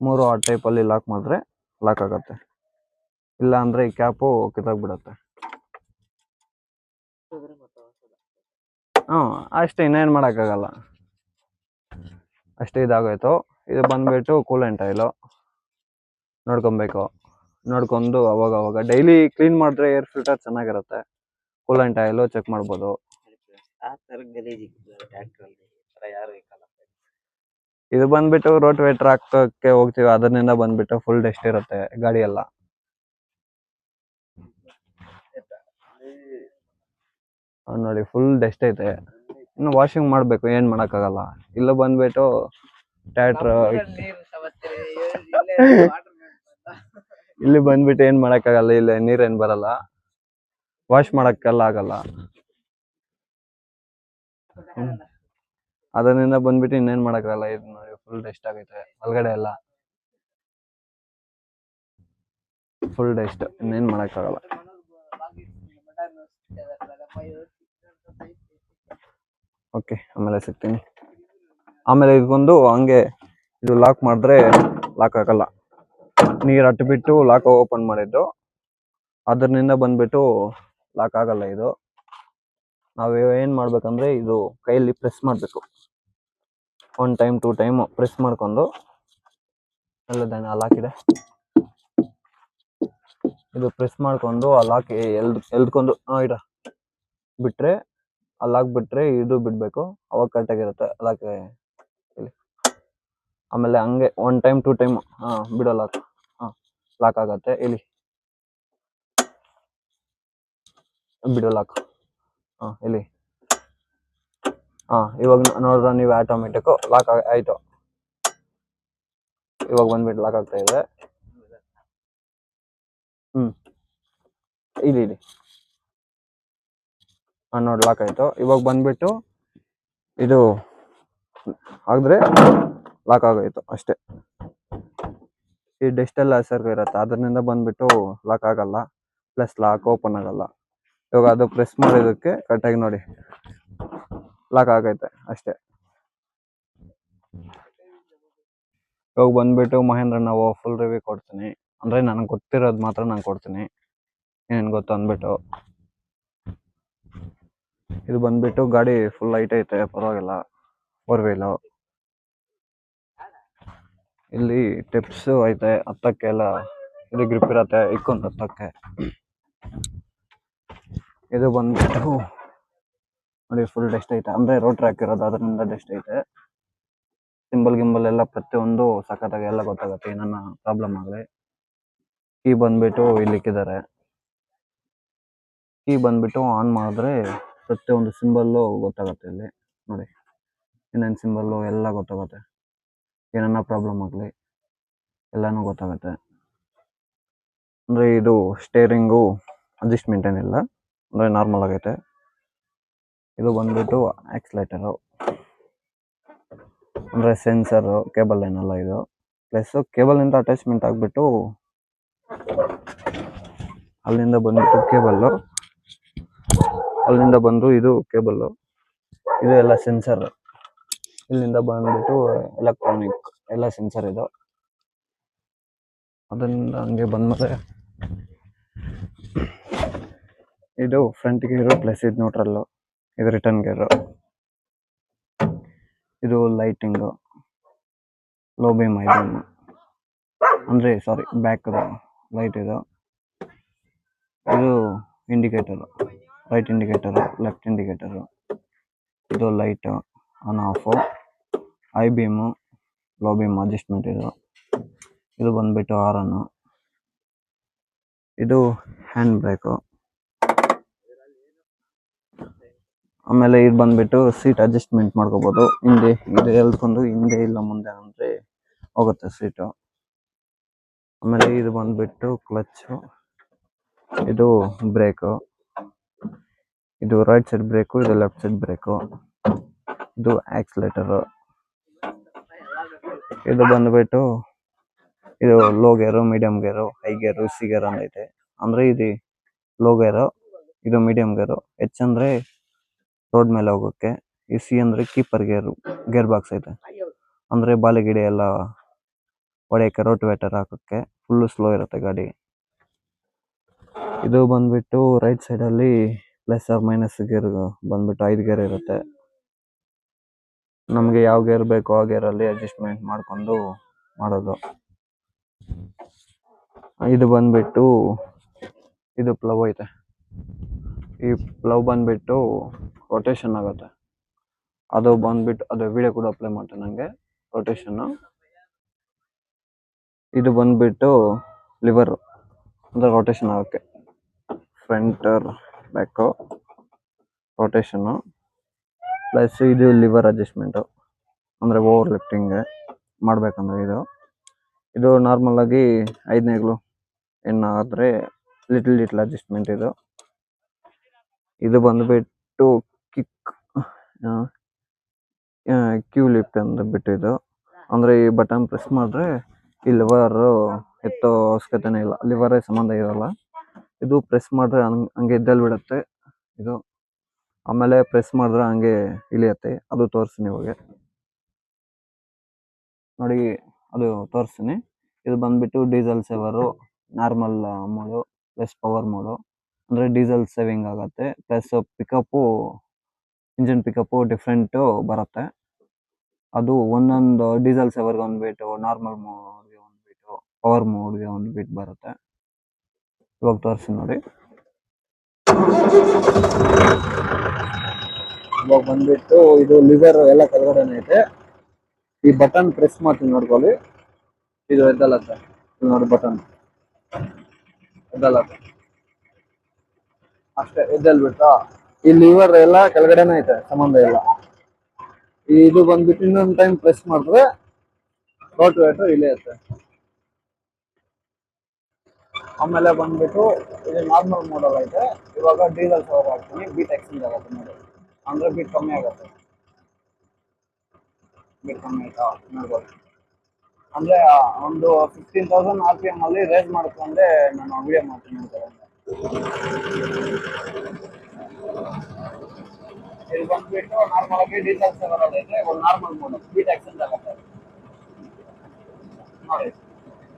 3 ಆ ಟೈಪಲ್ಲಿ ಲಾಕ್ ಮಾಡಿದ್ರೆ ಲಾಕ್ ಆಗುತ್ತೆ. ಇಲ್ಲ ಅಂದರೆ ಈ ಕ್ಯಾಪು ಕಿತ್ತೋಗ್ಬಿಡುತ್ತೆ. ಅಷ್ಟೇ, ಇನ್ನೇನು ಮಾಡೋಕ್ಕಾಗಲ್ಲ. ಅಷ್ಟೇ ಇದಾಗೋಯ್ತು. ಇದು ಬಂದ್ಬಿಟ್ಟು ಕೂಲೆಂಟ್ ಆಯಿಲು ನೋಡ್ಕೊಂಡು ಅವಾಗ ಡೈಲಿ ಕ್ಲೀನ್ ಮಾಡಿದ್ರೆ ಏರ್ ಫಿಲ್ಟರ್ ಚೆನ್ನಾಗಿರುತ್ತೆ. ಕೂಲೆಂಟ್ ಆಯಿಲು ಚೆಕ್ ಮಾಡ್ಬೋದು. ಇದು ಬಂದ್ಬಿಟ್ಟು ರೋಟೋವೇಟರ್ ಹಾಕಕ್ಕೆ ಹೋಗ್ತೀವಿ, ಅದರಿಂದ ಬಂದ್ಬಿಟ್ಟು ಫುಲ್ ಡಸ್ಟ್ ಇರುತ್ತೆ ಗಾಡಿ ಎಲ್ಲ. ನೋಡಿ ಫುಲ್ ಡಸ್ಟ್ ಐತೆ. ಇನ್ನು ವಾಷಿಂಗ್ ಮಾಡಬೇಕು, ಏನು ಮಾಡೋಕ್ಕಾಗಲ್ಲ. ಇಲ್ಲ ಬಂದ್ಬಿಟ್ಟು ಟ್ಯಾಟ್ರ್ ಇಲ್ಲಿ ಬಂದ್ಬಿಟ್ಟು ಏನು ಮಾಡೋಕ್ಕಾಗಲ್ಲ, ಇಲ್ಲ ನೀರೇನು ಬರಲ್ಲ, ವಾಶ್ ಮಾಡೋಕ್ಕೆಲ್ಲ ಆಗಲ್ಲ. ಅದರಿಂದ ಬಂದ್ಬಿಟ್ಟು ಇನ್ನೇನು ಮಾಡೋಕ್ಕಾಗಲ್ಲ. ಇದು ನೋಡಿ ಫುಲ್ ಡಸ್ಟ್ ಆಗೈತೆ ಒಳಗಡೆ ಎಲ್ಲ, ಫುಲ್ ಡಸ್ಟ್, ಇನ್ನೇನು ಮಾಡೋಕ್ಕಾಗಲ್ಲ. ಓಕೆ, ಆಮೇಲೆ ಸಿಗ್ತೀನಿ. ಆಮೇಲೆ ಇದೊಂದು ಹಂಗೆ ಇದು ಲಾಕ್ ಮಾಡಿದ್ರೆ ಲಾಕ್ ಆಗಲ್ಲ. ನೀರು ಅಟ್ಬಿಟ್ಟು ಲಾಕ್ ಓಪನ್ ಮಾಡಿದ್ದು, ಅದರಿಂದ ಬಂದ್ಬಿಟ್ಟು ಲಾಕ್ ಆಗಲ್ಲ. ಇದು ನಾವು ಏನು ಮಾಡ್ಬೇಕಂದ್ರೆ ಇದು ಕೈಯಲ್ಲಿ ಪ್ರೆಸ್ ಮಾಡಬೇಕು. 1 ಟೈಮ್ 2 ಟೈಮ್ ಪ್ರೆಸ್ ಮಾಡ್ಕೊಂಡು ಎಲ್ಲದಾನೆ ಆ ಲಾಕ್ ಇದೆ, ಇದು ಪ್ರೆಸ್ ಮಾಡ್ಕೊಂಡು ಆ ಲಾಕ್ ಎಳ್ಕೊಂಡು ಬಿಟ್ರೆ, ಆ ಲಾಕ್ ಬಿಟ್ರೆ ಇದು ಬಿಡ್ಬೇಕು, ಅವಾಗ ಕರೆಕ್ಟಾಗಿರುತ್ತೆ ಲಾಕ್. ಇಲ್ಲಿ ಆಮೇಲೆ ಹಂಗೆ 1 ಟೈಮ್ 2 ಟೈಮ್ ಬಿಡೋ ಲಾಕ್ ಲಾಕ್ ಆಗತ್ತೆ. ಇಲ್ಲಿ ಬಿಡೋ ಲಾಕ್ ಇಲ್ಲಿ ಇವಾಗ ನೋಡಿದ್ರೆ ನೀವು ಆಟೋಮೆಟಿಕ್ ಲಾಕ್ ಆಯ್ತು. ಇವಾಗ ಬಂದ್ಬಿಟ್ಟು ಲಾಕ್ ಆಗ್ತಾ ಇದೆ. ಇಲ್ಲಿ ನೋಡಿ ಲಾಕ್ ಆಯ್ತು. ಇವಾಗ ಬಂದ್ಬಿಟ್ಟು ಇದು ಆಗಿದ್ರೆ ಲಾಕ್ ಆಗೋಯ್ತು ಅಷ್ಟೇ. ಈ ಡಸ್ಟ್ ಎಲ್ಲ ಇರುತ್ತೆ, ಅದರಿಂದ ಬಂದ್ಬಿಟ್ಟು ಲಾಕ್ ಆಗಲ್ಲ, ಪ್ಲಸ್ ಲಾಕ್ ಓಪನ್ ಆಗಲ್ಲ. ಇವಾಗ ಅದು ಪ್ರೆಸ್ ಮಾಡೋದಕ್ಕೆ ಕರೆಕ್ಟಾಗಿ ನೋಡಿ ಲಾಕ್ ಆಗೈತೆ ಅಷ್ಟೇ. ಇವಾಗ ಬಂದ್ಬಿಟ್ಟು ಮಹೇಂದ್ರ ನಾವು ಫುಲ್ ರಿವ್ಯೂ ಕೊಡ್ತೀನಿ, ಅಂದರೆ ನನಗೆ ಗೊತ್ತಿರೋದು ಮಾತ್ರ ನಾನು ಕೊಡ್ತೀನಿ, ಏನೇನು ಗೊತ್ತು ಅಂದ್ಬಿಟ್ಟು. ಇದು ಬಂದ್ಬಿಟ್ಟು ಗಾಡಿ ಫುಲ್ ಹೈಟ್ ಐತೆ, ಪರವಾಗಿಲ್ಲ, 4 ವೀಲು. ಇಲ್ಲಿ ಟಿಪ್ಸು ಐತೆ, ಹತ್ತಕ್ಕೆ ಎಲ್ಲ ಇದು ಗ್ರಿಪ್ ಇರತ್ತೆ, ಇಕ್ಕೊಂಡು ಹತ್ತಕ್ಕೆ. ಇದು ಬಂದ್ಬಿಟ್ಟು ನೋಡಿ ಫುಲ್ ಡಸ್ಟ್ ಐತೆ, ಅಂದರೆ ರೋಡ್ ಟ್ರ್ಯಾಕ್ ಇರೋದು, ಅದರಿಂದ ಡಸ್ಟ್ ಐತೆ. ಗಿಂಬಲ್ ಎಲ್ಲ ಪ್ರತಿಯೊಂದು ಸಖತ್ತಾಗಿ ಎಲ್ಲ ಗೊತ್ತಾಗುತ್ತೆ, ಏನನ್ನ ಪ್ರಾಬ್ಲಮ್ ಆಗಲಿ. ಕೀ ಬಂದ್ಬಿಟ್ಟು ಇಲ್ಲಿ ಇಕ್ಕಿದ್ದಾರೆ. ಕೀ ಬಂದ್ಬಿಟ್ಟು ಆನ್ ಮಾಡಿದ್ರೆ ಪ್ರತಿಯೊಂದು ಸಿಂಬಲ್ಲು ಗೊತ್ತಾಗುತ್ತೆ. ಇಲ್ಲಿ ನೋಡಿ ಇನ್ನೇನು ಸಿಂಬಲ್ಲು ಎಲ್ಲ ಗೊತ್ತಾಗುತ್ತೆ, ಏನನ್ನ ಪ್ರಾಬ್ಲಮ್ ಆಗಲಿ ಎಲ್ಲನೂ ಗೊತ್ತಾಗುತ್ತೆ. ಅಂದರೆ ಇದು ಸ್ಟೇರಿಂಗು ಅಡ್ಜಸ್ಟ್ಮೆಂಟ್ ಏನಿಲ್ಲ, ಅಂದರೆ ನಾರ್ಮಲ್ ಆಗೈತೆ. ಇದು ಬಂದ್ಬಿಟ್ಟು ಆಕ್ಸಿಲೇಟರು, ಅಂದರೆ ಸೆನ್ಸರು, ಕೇಬಲ್ ಏನಲ್ಲ ಇದು. ಪ್ಲಸ್ ಕೇಬಲಿಂದ ಅಟ್ಯಾಚ್ಮೆಂಟ್ ಆಗಿಬಿಟ್ಟು ಅಲ್ಲಿಂದ ಬಂದ್ಬಿಟ್ಟು ಕೇಬಲ್ಲು, ಅಲ್ಲಿಂದ ಬಂದು ಇದು ಕೇಬಲ್ಲು, ಇದು ಎಲ್ಲ ಸೆನ್ಸರ್. ಇಲ್ಲಿಂದ ಬಂದ್ಬಿಟ್ಟು ಎಲೆಕ್ಟ್ರಾನಿಕ್ ಎಲ್ಲ ಸೆನ್ಸರ್ ಇದು. ಅದರಿಂದ ಹಂಗೆ ಬಂದ್ಮೇಲೆ ಇದು ಫ್ರಂಟ್ ಗೇರು, ಪ್ಲಸ್ ಇದು ನ್ಯೂಟ್ರಲ್ಲು, ಇದು ರಿಟರ್ನ್ ಗೇರು. ಇದು lighting, low beam high beam, ಅಂದರೆ ಸಾರಿ ಬ್ಯಾಕ್ ಲೈಟ್. ಇದು indicator, right indicator, left indicator. ಇದು light on off, high beam, low beam adjustment. ಇದು ಬಂದ್ಬಿಟ್ಟು ಹಾರನ್ನು. ಇದು ಹ್ಯಾಂಡ್ ಬ್ರೇಕು. ಆಮೇಲೆ ಇದು ಬಂದ್ಬಿಟ್ಟು ಸೀಟ್ ಅಡ್ಜಸ್ಟ್ಮೆಂಟ್ ಮಾಡ್ಕೋಬಹುದು. ಹಿಂದೆ ಇದು ಎಳ್ಕೊಂಡು ಹಿಂದೆ ಇಲ್ಲ ಮುಂದೆ ಅಂದ್ರೆ ಹೋಗುತ್ತೆ ಸೀಟು. ಆಮೇಲೆ ಇದು ಬಂದ್ಬಿಟ್ಟು ಕ್ಲಚ್, ಇದು ಬ್ರೇಕು, ಇದು ರೈಟ್ ಸೈಡ್ ಬ್ರೇಕು, ಇದು ಲೆಫ್ಟ್ ಸೈಡ್ ಬ್ರೇಕು, ಇದು ಆಕ್ಸಿಲೇಟರ್. ಇದು ಬಂದ್ಬಿಟ್ಟು ಇದು ಲೋ ಗೇರು, ಮೀಡಿಯಂ ಗೇರು, ಹೈ ಗೇರು, ಸಿ ಗೇರ್ ಅಂತ ಐತೆ. ಅಂದ್ರೆ ಇದು ಲೋ ಗೇರು, ಇದು ಮೀಡಿಯಂ ಗೇರು. ಎಚ್ ಅಂದ್ರೆ ರೋಡ್ ಮೇಲೆ ಹೋಗೋಕೆ, ಈ ಸಿ ಅಂದ್ರೆ ಕೀಪರ್ ಗೇರ್ ಬಾಕ್ಸ್ ಐತೆ. ಅಂದ್ರೆ ಬಾಲಿಗಿಡಿ ಎಲ್ಲ ಹೊಡೆಯಕ್ಕೆ, ರೋಟಿವೇಟರ್ ಹಾಕಕ್ಕೆ ಫುಲ್ ಸ್ಲೋ ಇರುತ್ತೆ ಗಾಡಿ. ಇದು ಬಂದ್ಬಿಟ್ಟು ರೈಟ್ ಸೈಡ್ ಅಲ್ಲಿ ಪ್ಲಸ್ ಆರ್ ಮೈನಸ್ ಗೇರ್ ಬಂದ್ಬಿಟ್ಟು 5 ಗೇರ್ ಇರುತ್ತೆ. ನಮ್ಗೆ ಯಾವ ಗೇರ್ ಬೇಕೋ ಆ ಗೇರ್ ಅಲ್ಲಿ ಅಡ್ಜಸ್ಟ್ಮೆಂಟ್ ಮಾಡ್ಕೊಂಡು ಮಾಡೋದು. ಇದು ಬಂದ್ಬಿಟ್ಟು ಇದು ಪ್ಲವ್ ಐತೆ. ಈ ಪ್ಲವ್ ಬಂದ್ಬಿಟ್ಟು ರೊಟೇಷನ್ ಆಗುತ್ತೆ. ಅದು ಬಂದ್ಬಿಟ್ಟು ಅದು ವಿಡಿಯೋ ಕೂಡ ಅಪ್ಲೈ ಮಾಡ್ತೇನೆ ನಂಗೆ ರೊಟೇಷನ್. ಇದು ಬಂದ್ಬಿಟ್ಟು ಲಿವರ್ ಅಂದ್ರೆ ರೊಟೇಷನ್ ಆಗೋಕ್ಕೆ, ಫ್ರಂಟ್ ಬ್ಯಾಕ್ ರೊಟೇಷನ್. ಪ್ಲಸ್ ಇದು ಲಿವರ್ ಅಡ್ಜಸ್ಟ್ಮೆಂಟ್ ಅಂದ್ರೆ ಓವರ್ ಲಿಫ್ಟಿಂಗ್ ಮಾಡ್ಬೇಕಂದ್ರೆ ಇದು ನಾರ್ಮಲ್ ಆಗಿ 5ನೇಗಳು ಏನಾದ್ರೆ ಲಿಟಲ್ ಅಡ್ಜಸ್ಟ್ಮೆಂಟ್. ಇದು ಬಂದ್ಬಿಟ್ಟು ಕಿಕ್ ಕ್ಯೂ ಲಿಫ್ಟ್ ಅಂದ್ಬಿಟ್ಟು ಇದು ಅಂದ್ರೆ ಈ ಬಟನ್ ಪ್ರೆಸ್ ಮಾಡಿದ್ರೆ ಈ ಲಿವರ್ ಎತ್ತೋ ಅವಶ್ಯಕತೆನೇ ಇಲ್ಲ, ಲಿವರೇ ಸಂಬಂಧ ಇರಲ್ಲ. ಇದು ಪ್ರೆಸ್ ಮಾಡಿದ್ರೆ ಹಂಗೆ ಇದ್ದಲ್ಲಿ ಬಿಡುತ್ತೆ ಇದು. ಆಮೇಲೆ ಪ್ರೆಸ್ ಮಾಡಿದ್ರೆ ಹಂಗೆ ಇಳಿಯುತ್ತೆ. ಅದು ತೋರಿಸ್ತೀನಿ ಇವಾಗ ನೋಡಿ, ಅದು ತೋರಿಸ್ತೀನಿ. ಇದು ಬಂದ್ಬಿಟ್ಟು diesel saver, normal mode plus power mode. ಅಂದ್ರೆ ಡೀಸೆಲ್ ಸೇವಿಂಗ್ ಆಗುತ್ತೆ, plus pickup engine pickup different ಬರುತ್ತೆ. ಅದು ಒಂದೊಂದು ಡೀಸೆಲ್ ಸೇವರ್ಗೆ ಒಂದ್ಬಿಟ್ಟು, ನಾರ್ಮಲ್ ಮೋಡ್ಗೆ ಒಂದ್ಬಿಟ್ಟು, ಪವರ್ ಮೋಡ್ಗೆ ಒಂದ್ಬಿಟ್ಟು ಬರುತ್ತೆ. ಇವಾಗ ತೋರಿಸ್ತೀನಿ ನೋಡಿ. ಇವಾಗ ಬಂದ್ಬಿಟ್ಟು ಇದು ಲಿವರ್ ಎಲ್ಲ ಕೆಳಗಡೆನೆ ಐತೆ. ಈ ಬಟನ್ ಪ್ರೆಸ್ ಮಾಡ್ತೀನಿ ನೋಡ್ಕೊಳ್ಳಿ, ಇದು ಎದ್ದಲತ್ತೆ ನೋಡಿ, ಬಟನ್ ಎದ್ದಲತ್ತೆ ಅಷ್ಟೇ, ಎದ್ದಲ್ಬಿಟ್ಟ. ಈ ಲಿವರ್ ಎಲ್ಲ ಕೆಳಗಡೆನೆ ಐತೆ, ಸಂಬಂಧ ಇಲ್ಲ. ಇದು ಬಂದ್ಬಿಟ್ಟು ಇನ್ನೊಂದು ಟೈಮ್ ಪ್ರೆಸ್ ಮಾಡಿದ್ರೆ ರೋಟಿವೇಟರ್ ಇಳಿಯುತ್ತೆ. ಆಮೇಲೆ ಬಂದ್ಬಿಟ್ಟು ಇದು ನಾರ್ಮಲ್ ಮೋಡಲ್ ಐತೆ. ಇವಾಗ ಡೀಸೆಲ್ ಪವರ್ ಹಾಕ್ತೀನಿ, ಬೀಟ್ ಎಕ್ಸ್ಚೇಂಜ್ ಆಗುತ್ತೆ ನೋಡಿ, ಅಂದ್ರೆ ಬೀಟ್ ಕಮ್ಮಿ ಆಗುತ್ತೆ. ಬೀಟ್ ಕಮ್ಮಿ ಆಯ್ತಾ ನೋಡ್ಬೋದು. ಅಂದ್ರೆ ಒಂದು 15,000 RPM ಅಲ್ಲಿ ರೇಸ್ ಮಾಡ್ಕೊಂಡೆ ನಾನು ವಿಡಿಯೋ ಮಾಡ್ತೀನಿ ಅಂತ. ಇದು ಬಂದ್ಬಿಟ್ಟು ನಾರ್ಮಲ್ ಆಗಿ ಡೀಸೆಲ್ ಸೇವರ್ ಐತೆ. ಒಂದು ನಾರ್ಮಲ್ ಮೋಡ್ ಬೀಟ್ ಎಕ್ಸ್ಚೇಂಜ್ ಆಗುತ್ತೆ ನೋಡಿ,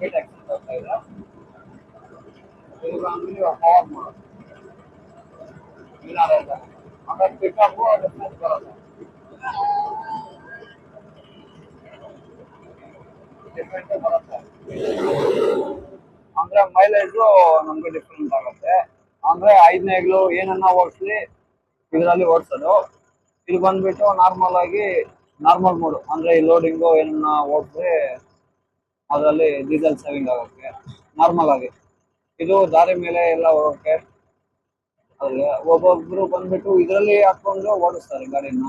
ಬೀಟ್ ಎಕ್ಸ್ಚೇಂಜ್ ಆಗ್ತಾ ಇದೆ. ಇದು ಬಂದ್ಬಿಟ್ಟು ಪವರ್ ಮೋಡ್, ಆಮೇಲೆ ಪಿಕಪ್ ಡಿಫ್ರೆನ್ಸ್ ಬರುತ್ತೆ, ಡಿಫ್ರೆಂಟ್ ಬರುತ್ತೆ. ಅಂದ್ರೆ ಮೈಲೇಜ್ ನಮ್ಗೆ ಡಿಫ್ರೆಂಟ್ ಆಗುತ್ತೆ. ಅಂದ್ರೆ 5ನೇಗಳು ಏನನ್ನ ಓಡಿಸ್ಲಿ ಇದರಲ್ಲಿ ಓಡಿಸೋದು. ಇದು ಬಂದ್ಬಿಟ್ಟು ನಾರ್ಮಲ್ ಆಗಿ ನಾರ್ಮಲ್ ಮೋಡ್, ಅಂದ್ರೆ ಈ ಲೋಡಿಂಗು ಏನನ್ನ ಓಡಿಸಿ ಅದರಲ್ಲಿ ಡೀಸೆಲ್ ಸೇವಿಂಗ್ ಆಗುತ್ತೆ ನಾರ್ಮಲ್ ಆಗಿ. ಇದು ದಾರಿ ಮೇಲೆ ಎಲ್ಲ ಹೋಗೋಕೆ ಅದ್ರಲ್ಲಿ ಒಬ್ಬೊಬ್ರು ಬಂದ್ಬಿಟ್ಟು ಇದರಲ್ಲಿ ಹಾಕೊಂಡು ಓಡಿಸ್ತಾರೆ ಗಾಡಿನ.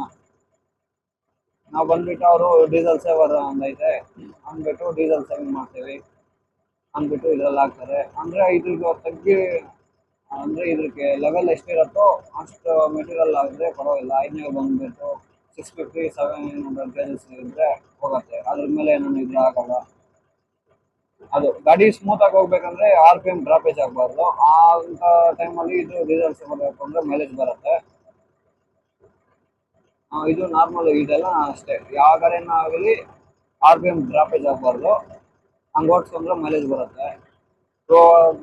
ನಾವು ಬಂದ್ಬಿಟ್ಟು ಅವರು ಡೀಸೆಲ್ ಸೇವರ್ ಅಂದೈತೆ ಅಂದ್ಬಿಟ್ಟು ಡೀಸೆಲ್ ಸೇವಿಂಗ್ ಮಾಡ್ತೀವಿ ಅಂದ್ಬಿಟ್ಟು ಇದ್ರಲ್ಲಿ ಹಾಕ್ತಾರೆ. ಅಂದ್ರೆ ಇದ್ರಿಗೆ ತಗ್ಗಿ, ಅಂದ್ರೆ ಇದಕ್ಕೆ ಲೆವೆಲ್ ಎಷ್ಟಿರುತ್ತೋ ಅಷ್ಟು ಮೆಟೀರಿಯಲ್ ಆಗಿದ್ರೆ ಪರವಾಗಿಲ್ಲ. 5ನೇ ಬಂದ್ಬಿಟ್ಟು 650 700 kgs ಇದ್ರೆ ಹೋಗುತ್ತೆ, ಅದ್ರ ಮೇಲೆ ಏನೂ ಇದ್ರೆ ಆಗಲ್ಲ. ಅದು ಗಾಡಿ ಸ್ಮೂತ್ ಆಗಿ ಹೋಗ್ಬೇಕಂದ್ರೆ RPM ಡ್ರಾಪೇಜ್ ಆಗಬಾರ್ದು. ಅಂತ ಟೈಮಲ್ಲಿ ಇದು ಡೀಸೆಲ್ ಸೇವರ್ ಹಾಕೊಂಡ್ರೆ ಮೈಲೇಜ್ ಬರುತ್ತೆ. ಇದು ನಾರ್ಮಲ್, ಇದೆಲ್ಲ ಅಷ್ಟೇ, ಯಾವ ಗಾಡಿನ ಆಗಲಿ RPM ಡ್ರಾಪೇಜ್ ಆಗಬಾರ್ದು, ಹಂಗೆ ಓಡಿಸ್ಕೊಂಡ್ರೆ ಮೈಲೇಜ್ ಬರುತ್ತೆ. ಸೊ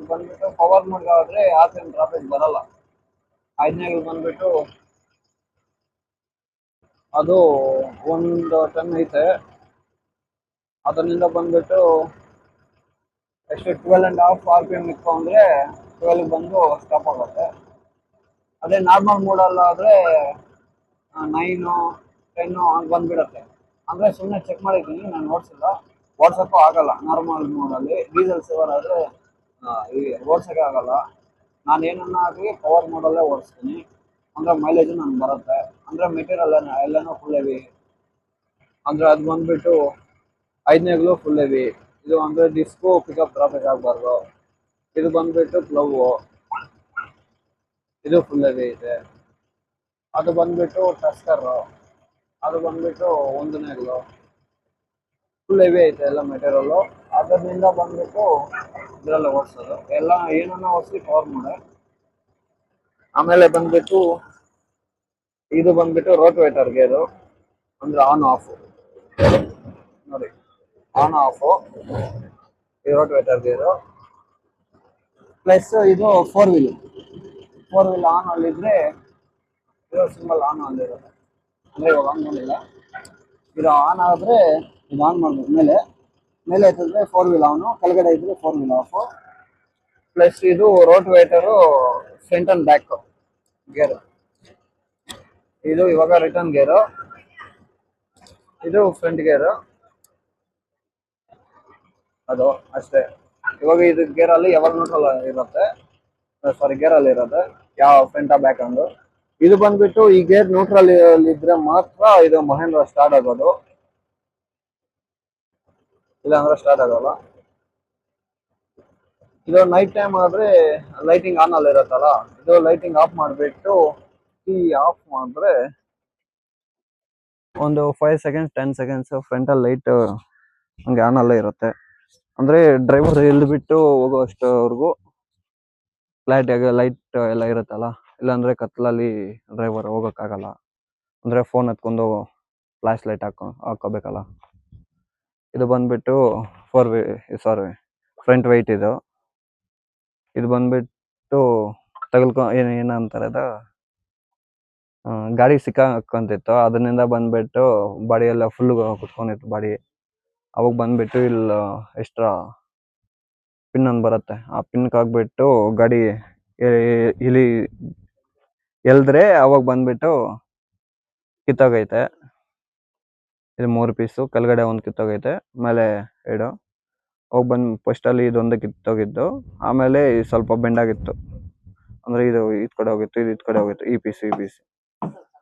ಬಂದ್ಬಿಟ್ಟು ಪವರ್ ಮೋಡ್ ಆದ್ರೆ RPM ಡ್ರಾಪೇಜ್ ಬರಲ್ಲ. 5ನೇಗಳು ಬಂದ್ಬಿಟ್ಟು ಅದು ಒಂದು ಟನ್ ಐತೆ, ಅದರಿಂದ ಬಂದ್ಬಿಟ್ಟು ಎಷ್ಟು 12.5 RPM ಇತ್ತು ಅಂದ್ರೆ 12 ಬಂದು ಸ್ಟಾಪ್ ಆಗುತ್ತೆ. ಅದೇ ನಾರ್ಮಲ್ ಮೋಡಲ್ಲ ಆದ್ರೆ 9 10 ಹಂಗೆ ಬಂದ್ಬಿಡುತ್ತೆ. ಅಂದ್ರೆ ಸುಮ್ಮನೆ ಚೆಕ್ ಮಾಡಿದ್ದೀನಿ, ನಾನು ಓಡಿಸಿಲ್ಲ, ಓಡ್ಸಕ್ಕೂ ಆಗಲ್ಲ ನಾರ್ಮಲ್ ಮೋಡಲ್ಲಿ. ಡೀಸೆಲ್ ಸೇವರ್ ಆದ್ರೆ ಓಡ್ಸಕ್ಕೆ ಆಗಲ್ಲ. ನಾನು ಏನನ್ನ ಆಗಲಿ ಪವರ್ ಮೋಡಲ್ಲೇ ಓಡಿಸ್ತೀನಿ. ಅಂದ್ರೆ ಮೈಲೇಜ್ ನಮ್ಗೆ ಬರುತ್ತೆ. ಅಂದ್ರೆ ಮೆಟೀರಿಯಲ್ ಎಲ್ಲಾನು ಫುಲ್ ಹೆವಿ. ಅಂದ್ರೆ ಅದು ಬಂದ್ಬಿಟ್ಟು 5ನೇಗ್ಲು ಫುಲ್ ಹೆವಿ. ಇದು ಅಂದ್ರೆ ಡಿಸ್ಕು ಪಿಕಪ್ ಡ್ರಾಪ್ ಆಗಬಾರ್ದು. ಇದು ಬಂದ್ಬಿಟ್ಟು ಪ್ಲವ್, ಇದು ಫುಲ್ ಹೆವಿ ಇದೆ. ಅದು ಬಂದ್ಬಿಟ್ಟು ಟಸ್ಕರ್, ಅದು ಬಂದ್ಬಿಟ್ಟು 1ನೇಗ್ಲು ಫುಲ್ ಹೆವಿ ಐತೆ ಎಲ್ಲ ಮೆಟೀರಿಯಲ್. ಅದರಿಂದ ಬಂದ್ಬಿಟ್ಟು ಇದ್ರಲ್ಲಿ ಓಡಿಸೋದು ಎಲ್ಲ ಏನನ್ನ ಓಡಿಸಿ ಕವರ್ ಮಾಡಿ. ಆಮೇಲೆ ಬಂದ್ಬಿಟ್ಟು ಇದು ಬಂದ್ಬಿಟ್ಟು ರೋಟೋವೇಟರ್ ಗೇರು, ಅಂದ್ರೆ ಆನ್ ಆಫ್ ನೋಡಿ, ಆನ್ ಆಫ್ ಈ ರೋಟೋವೇಟರ್ ಗೇರು. ಪ್ಲಸ್ ಇದು 4 ವೀಲ್, 4 ವೀಲ್ ಆನ್ ಅಲ್ಲಿದ್ರೆ ಇದು ಸಿಂಬಲ್ ಆನ್ ಅಲ್ಲಿರುತ್ತೆ. ಅಂದ್ರೆ ಇವಾಗ ಆನ್ ಮಾಡಿಲ್ಲ, ಇದು ಆನ್ ಆದ್ರೆ ಇದು ಆನ್ ಮಾಡ್ಬೇಕು. ಮೇಲೆ ಮೇಲೆ ಎತ್ತಿದ್ರೆ 4 ವೀಲ್ ಆನು, ಕೆಳಗಡೆ ಇದ್ರೆ 4 ವೀಲ್ ಆಫ್. ಪ್ಲಸ್ ಇದು ರೋಟೋವೇಟರು ಫ್ರಂಟ್ ಅಂಡ್ ಬ್ಯಾಕ್ ಗೇರ್. ಇದು ಇವಾಗ ರಿಟರ್ನ್ ಗೇರು, ಇದು ಫ್ರಂಟ್ ಗೇರು. ಅದು ಅಷ್ಟೇ. ಇವಾಗ ಇದು ಗೇರಲ್ಲಿ ಯಾವಾಗ ನ್ಯೂಟ್ರಲ್ ಇರುತ್ತೆ, ಸಾರಿ ಗೇರಲ್ಲಿ ಇರುತ್ತೆ, ಯಾವ ಫ್ರಂಟ್ ಬ್ಯಾಕ್ ಅಂದು. ಇದು ಬಂದ್ಬಿಟ್ಟು ಈ ಗೇರ್ ನ್ಯೂಟ್ರಲ್ ಇದ್ರೆ ಮಾತ್ರ ಇದು ಮಹೇಂದ್ರ ಸ್ಟಾರ್ಟ್ ಆಗೋದು, ಇಲ್ಲ ಅಂದ್ರೆ ಸ್ಟಾರ್ಟ್ ಆಗಲ್ಲ. ಇದು ನೈಟ್ ಟೈಮ್ ಆದ್ರೆ ಲೈಟಿಂಗ್ ಆನ್ ಅಲ್ಲಿ ಇರುತ್ತಲ್ಲ, ಇದು ಲೈಟಿಂಗ್ ಆಫ್ ಮಾಡಿಬಿಟ್ಟು ಈ ಆಫ್ ಮಾಡಿದ್ರೆ ಒಂದು 5 ಸೆಕೆಂಡ್ಸ್ 10 ಸೆಕೆಂಡ್ಸ್ ಫ್ರಂಟಲ್ ಲೈಟ್ ಹಂಗೆ ಆನ್ ಅಲ್ಲೇ ಇರುತ್ತೆ. ಅಂದ್ರೆ ಡ್ರೈವರ್ ಇಳಿದ್ಬಿಟ್ಟು ಹೋಗೋಷ್ಟವರೆಗೂ ಲೈಟ್ ಎಲ್ಲ ಇರುತ್ತಲ್ಲ, ಇಲ್ಲಾಂದ್ರೆ ಕತ್ಲಲ್ಲಿ ಡ್ರೈವರ್ ಹೋಗೋಕ್ಕಾಗಲ್ಲ. ಅಂದ್ರೆ ಫೋನ್ ಎತ್ಕೊಂಡು ಫ್ಲಾಶ್ ಲೈಟ್ ಹಾಕೋಬೇಕಲ್ಲ. ಇದು ಬಂದ್ಬಿಟ್ಟು ಸಾರಿ ಫ್ರಂಟ್ ವೈಟ್. ಇದು ಬಂದ್ಬಿಟ್ಟು ಏನಂತಾರೆ ಅದು, ಗಾಡಿ ಸಿಕ್ಕಾಕೊಂತಿತ್ತು, ಅದರಿಂದ ಬಂದ್ಬಿಟ್ಟು ಬಾಡಿ ಎಲ್ಲ ಫುಲ್ ಕುತ್ಕೊಂಡಿತ್ತು ಬಾಡಿ. ಅವಾಗ ಬಂದ್ಬಿಟ್ಟು ಇಲ್ಲಿ ಎಕ್ಸ್ಟ್ರಾ ಪಿನ್ ಒಂದು ಬರುತ್ತೆ, ಆ ಪಿನ್ಗೆ ಹಾಕ್ಬಿಟ್ಟು ಗಾಡಿ ಇಲ್ಲಿ ಎಲ್ದ್ರೆ ಅವಾಗ ಬಂದ್ಬಿಟ್ಟು ಕಿತ್ತೋಗೈತೆ. ಇದು 3 ಪೀಸು, ಕೆಳಗಡೆ ಒಂದು ಕಿತ್ತೋಗೈತೆ, ಮೇಲೆ 2. ಹೋಗಿ ಬಂದು ಫಸ್ಟಲ್ಲಿ ಇದೊಂದು ಕಿತ್ತೋಗಿದ್ದು, ಆಮೇಲೆ ಸ್ವಲ್ಪ ಬೆಂಡಾಗಿತ್ತು. ಅಂದ್ರೆ ಇದು ಇದ್ ಕಡೆ ಹೋಗಿತ್ತು, ಇದು ಇದ್ ಕಡೆ ಹೋಗಿತ್ತು, ಈ ಪೀಸ್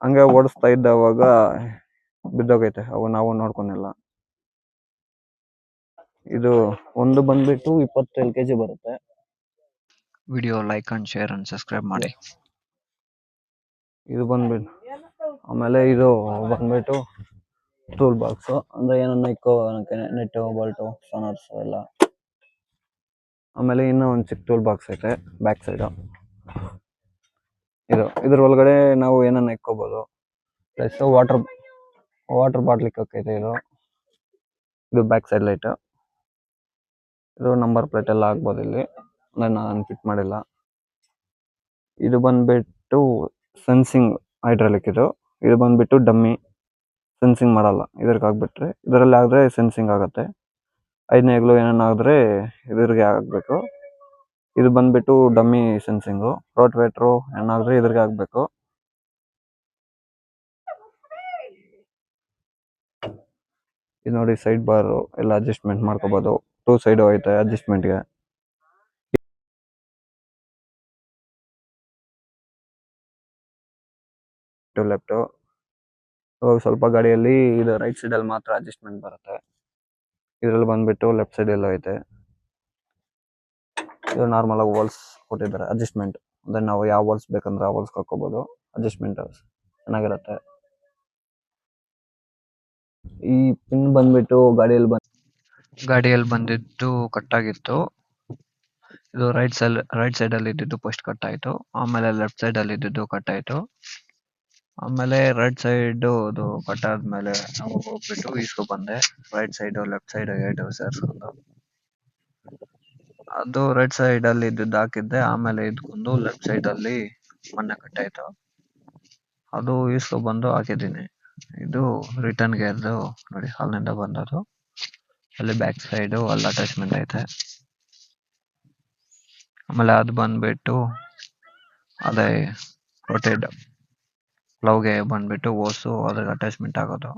ಹಂಗೆ ಓಡಿಸ್ತಾ ಇದ್ದವಾಗ ಬಿದ್ದೋಗೈತೆ. ಅವು ನಾವು ನೋಡ್ಕೊಂಡಿಲ್ಲ. ಇದು ಒಂದು ಬಂದ್ಬಿಟ್ಟು 27 kg ಬರುತ್ತೆ.
Video like and share and subscribe ಮಾಡಿ.
ಇದು ಬಂದ್ಬಿಟ್ಟು ಆಮೇಲೆ ಇದು ಬಂದ್ಬಿಟ್ಟು ಟೂಲ್ ಬಾಕ್ಸ್, ಅಂದ್ರೆ ಏನನ್ನ ಇಕ್ಕೋಕೆ ನೆಟ್ ಬೋಲ್ಟು ಸ್ಪಾನರ್ಸ್ ಎಲ್ಲ. ಆಮೇಲೆ ಇನ್ನೂ ಒಂದು ಚಿಕ್ಕ ಟೂಲ್ ಬಾಕ್ಸ್ ಐತೆ ಬ್ಯಾಕ್ ಸೈಡು. ಇದ್ರ ಒಳಗಡೆ ನಾವು ಏನನ್ನ ಇಕ್ಕೋಬಹುದು. ಪ್ಲಸ್ ವಾಟರ್ ಬಾಟ್ಲ್ ಇಕ್ಕೈತೆ. ಇದು ಬ್ಯಾಕ್ ಸೈಡ್ ಲೈಟ್. ಇದು ನಂಬರ್ ಪ್ಲೇಟ್ ಎಲ್ಲ ಆಗ್ಬೋದು ಇಲ್ಲಿ, ನಾನು ಫಿಟ್ ಮಾಡಿಲ್ಲ. ಇದು ಬಂದ್ಬಿಟ್ಟು ಸೆನ್ಸಿಂಗ್ ಹೈಡ್ರಾಲಿಕ್. ಇದು ಬಂದ್ಬಿಟ್ಟು ಡಮ್ಮಿ, ಸೆನ್ಸಿಂಗ್ ಮಾಡಲ್ಲ. ಇದ್ರಿಗೆ ಆಗ್ಬಿಟ್ರೆ, ಇದರಲ್ಲಿ ಆದ್ರೆ ಸೆನ್ಸಿಂಗ್ ಆಗುತ್ತೆ. 5ನೇಗ್ಲು ಏನಾದ್ರೆ ಇದ್ರಿಗೆ ಆಗ್ಬೇಕು. ಇದು ಬಂದ್ಬಿಟ್ಟು ಡಮ್ಮಿ ಸೆನ್ಸಿಂಗು. ರೋಟೋವೇಟ್ರು ಏನಾದ್ರೆ ಇದ್ರಿಗೆ ಆಗ್ಬೇಕು. ಇದು ನೋಡಿ, ಸೈಡ್ ಬಾರ್ ಎಲ್ಲ ಅಡ್ಜಸ್ಟ್ಮೆಂಟ್ ಮಾಡ್ಕೋಬಹುದು. 2 ಸೈಡ್ ಐತೆ ಅಡ್ಜಸ್ಟ್ಮೆಂಟ್ಗೆ. To left. ಸ್ವಲ್ಪ ಗಾಡಿಯಲ್ಲಿ ಇದು ರೈಟ್ ಸೈಡ್ ಅಲ್ಲಿ ಮಾತ್ರ ಅಡ್ಜಸ್ಟ್ಮೆಂಟ್ ಬರುತ್ತೆ. ಇದ್ರಲ್ಲಿ ಬಂದ್ಬಿಟ್ಟು ಲೆಫ್ಟ್ ಸೈಡ್ ಎಲ್ಲ ಐತೆ. ಇದು ನಾರ್ಮಲ್ ಆಗಿ ವಾಲ್ಸ್ ಕೊಟ್ಟಿದ್ದಾರೆ ಅಡ್ಜಸ್ಟ್ಮೆಂಟ್. ಅಂದ್ರೆ ನಾವು ಯಾವ ವಾಲ್ಸ್ ಬೇಕಂದ್ರೆ ಆ ವಾಲ್ಸ್ ಹಾಕೋಬಹುದು. ಅಡ್ಜಸ್ಟ್ಮೆಂಟ್ ಚೆನ್ನಾಗಿರುತ್ತೆ. ಈ ಪಿನ್ ಬಂದ್ಬಿಟ್ಟು
ಗಾಡಿಯಲ್ಲಿ ಬಂದಿದ್ದು ಕಟ್ ಆಗಿತ್ತು. ಇದು ರೈಟ್ ಸೈಡ್ ಅಲ್ಲಿ ಇದ್ದಿದ್ದು ಫಸ್ಟ್ ಕಟ್ ಆಯ್ತು. ಆಮೇಲೆ ಲೆಫ್ಟ್ ಸೈಡ್ ಅಲ್ಲಿ ಇದ್ದಿದ್ದು ಕಟ್ ಆಯ್ತು. ಆಮೇಲೆ ರೈಟ್ ಸೈಡ್ ಅದು ಕಟ್ ಆದ್ಮೇಲೆ ನಾವು ಹೋಗ್ಬಿಟ್ಟು ಇಸ್ಕೊ ಬಂದೆ. ರೈಟ್ ಸೈಡ್ ಲೆಫ್ಟ್ ಸೈಡ್ 2 ಸೇರ್ಸ್ಕೊಂಡು ಅದು ರೈಟ್ ಸೈಡ್ ಅಲ್ಲಿ ಇದ್ದಿದ್ದು ಹಾಕಿದ್ದೆ. ಆಮೇಲೆ ಇದ್ಕೊಂಡು ಲೆಫ್ಟ್ ಸೈಡ್ ಅಲ್ಲಿ ಮೊನ್ನೆ ಕಟ್ ಆಯ್ತು, ಅದು ಇಸ್ಕೊ ಬಂದು ಹಾಕಿದ್ದೀನಿ. ಇದು ರಿಟರ್ನ್ ಗೇರ್ದು ನೋಡಿ, ಅಲ್ಲಿಂದ ಬಂದದು. ಅಲ್ಲಿ ಬ್ಯಾಕ್ ಸೈಡ್ ಅಲ್ಲಿ ಅಟ್ಯಾಚ್ಮೆಂಟ್ ಐತೆ. ಆಮೇಲೆ ಅದು ಬಂದ್ಬಿಟ್ಟು ಅದೇ ರೊಟೇಟ್ ಪ್ಲವ್ಗೆ ಬಂದ್ಬಿಟ್ಟು ಓಸು ಅದಕ್ಕೆ ಅಟ್ಯಾಚ್ಮೆಂಟ್ ಆಗೋದು.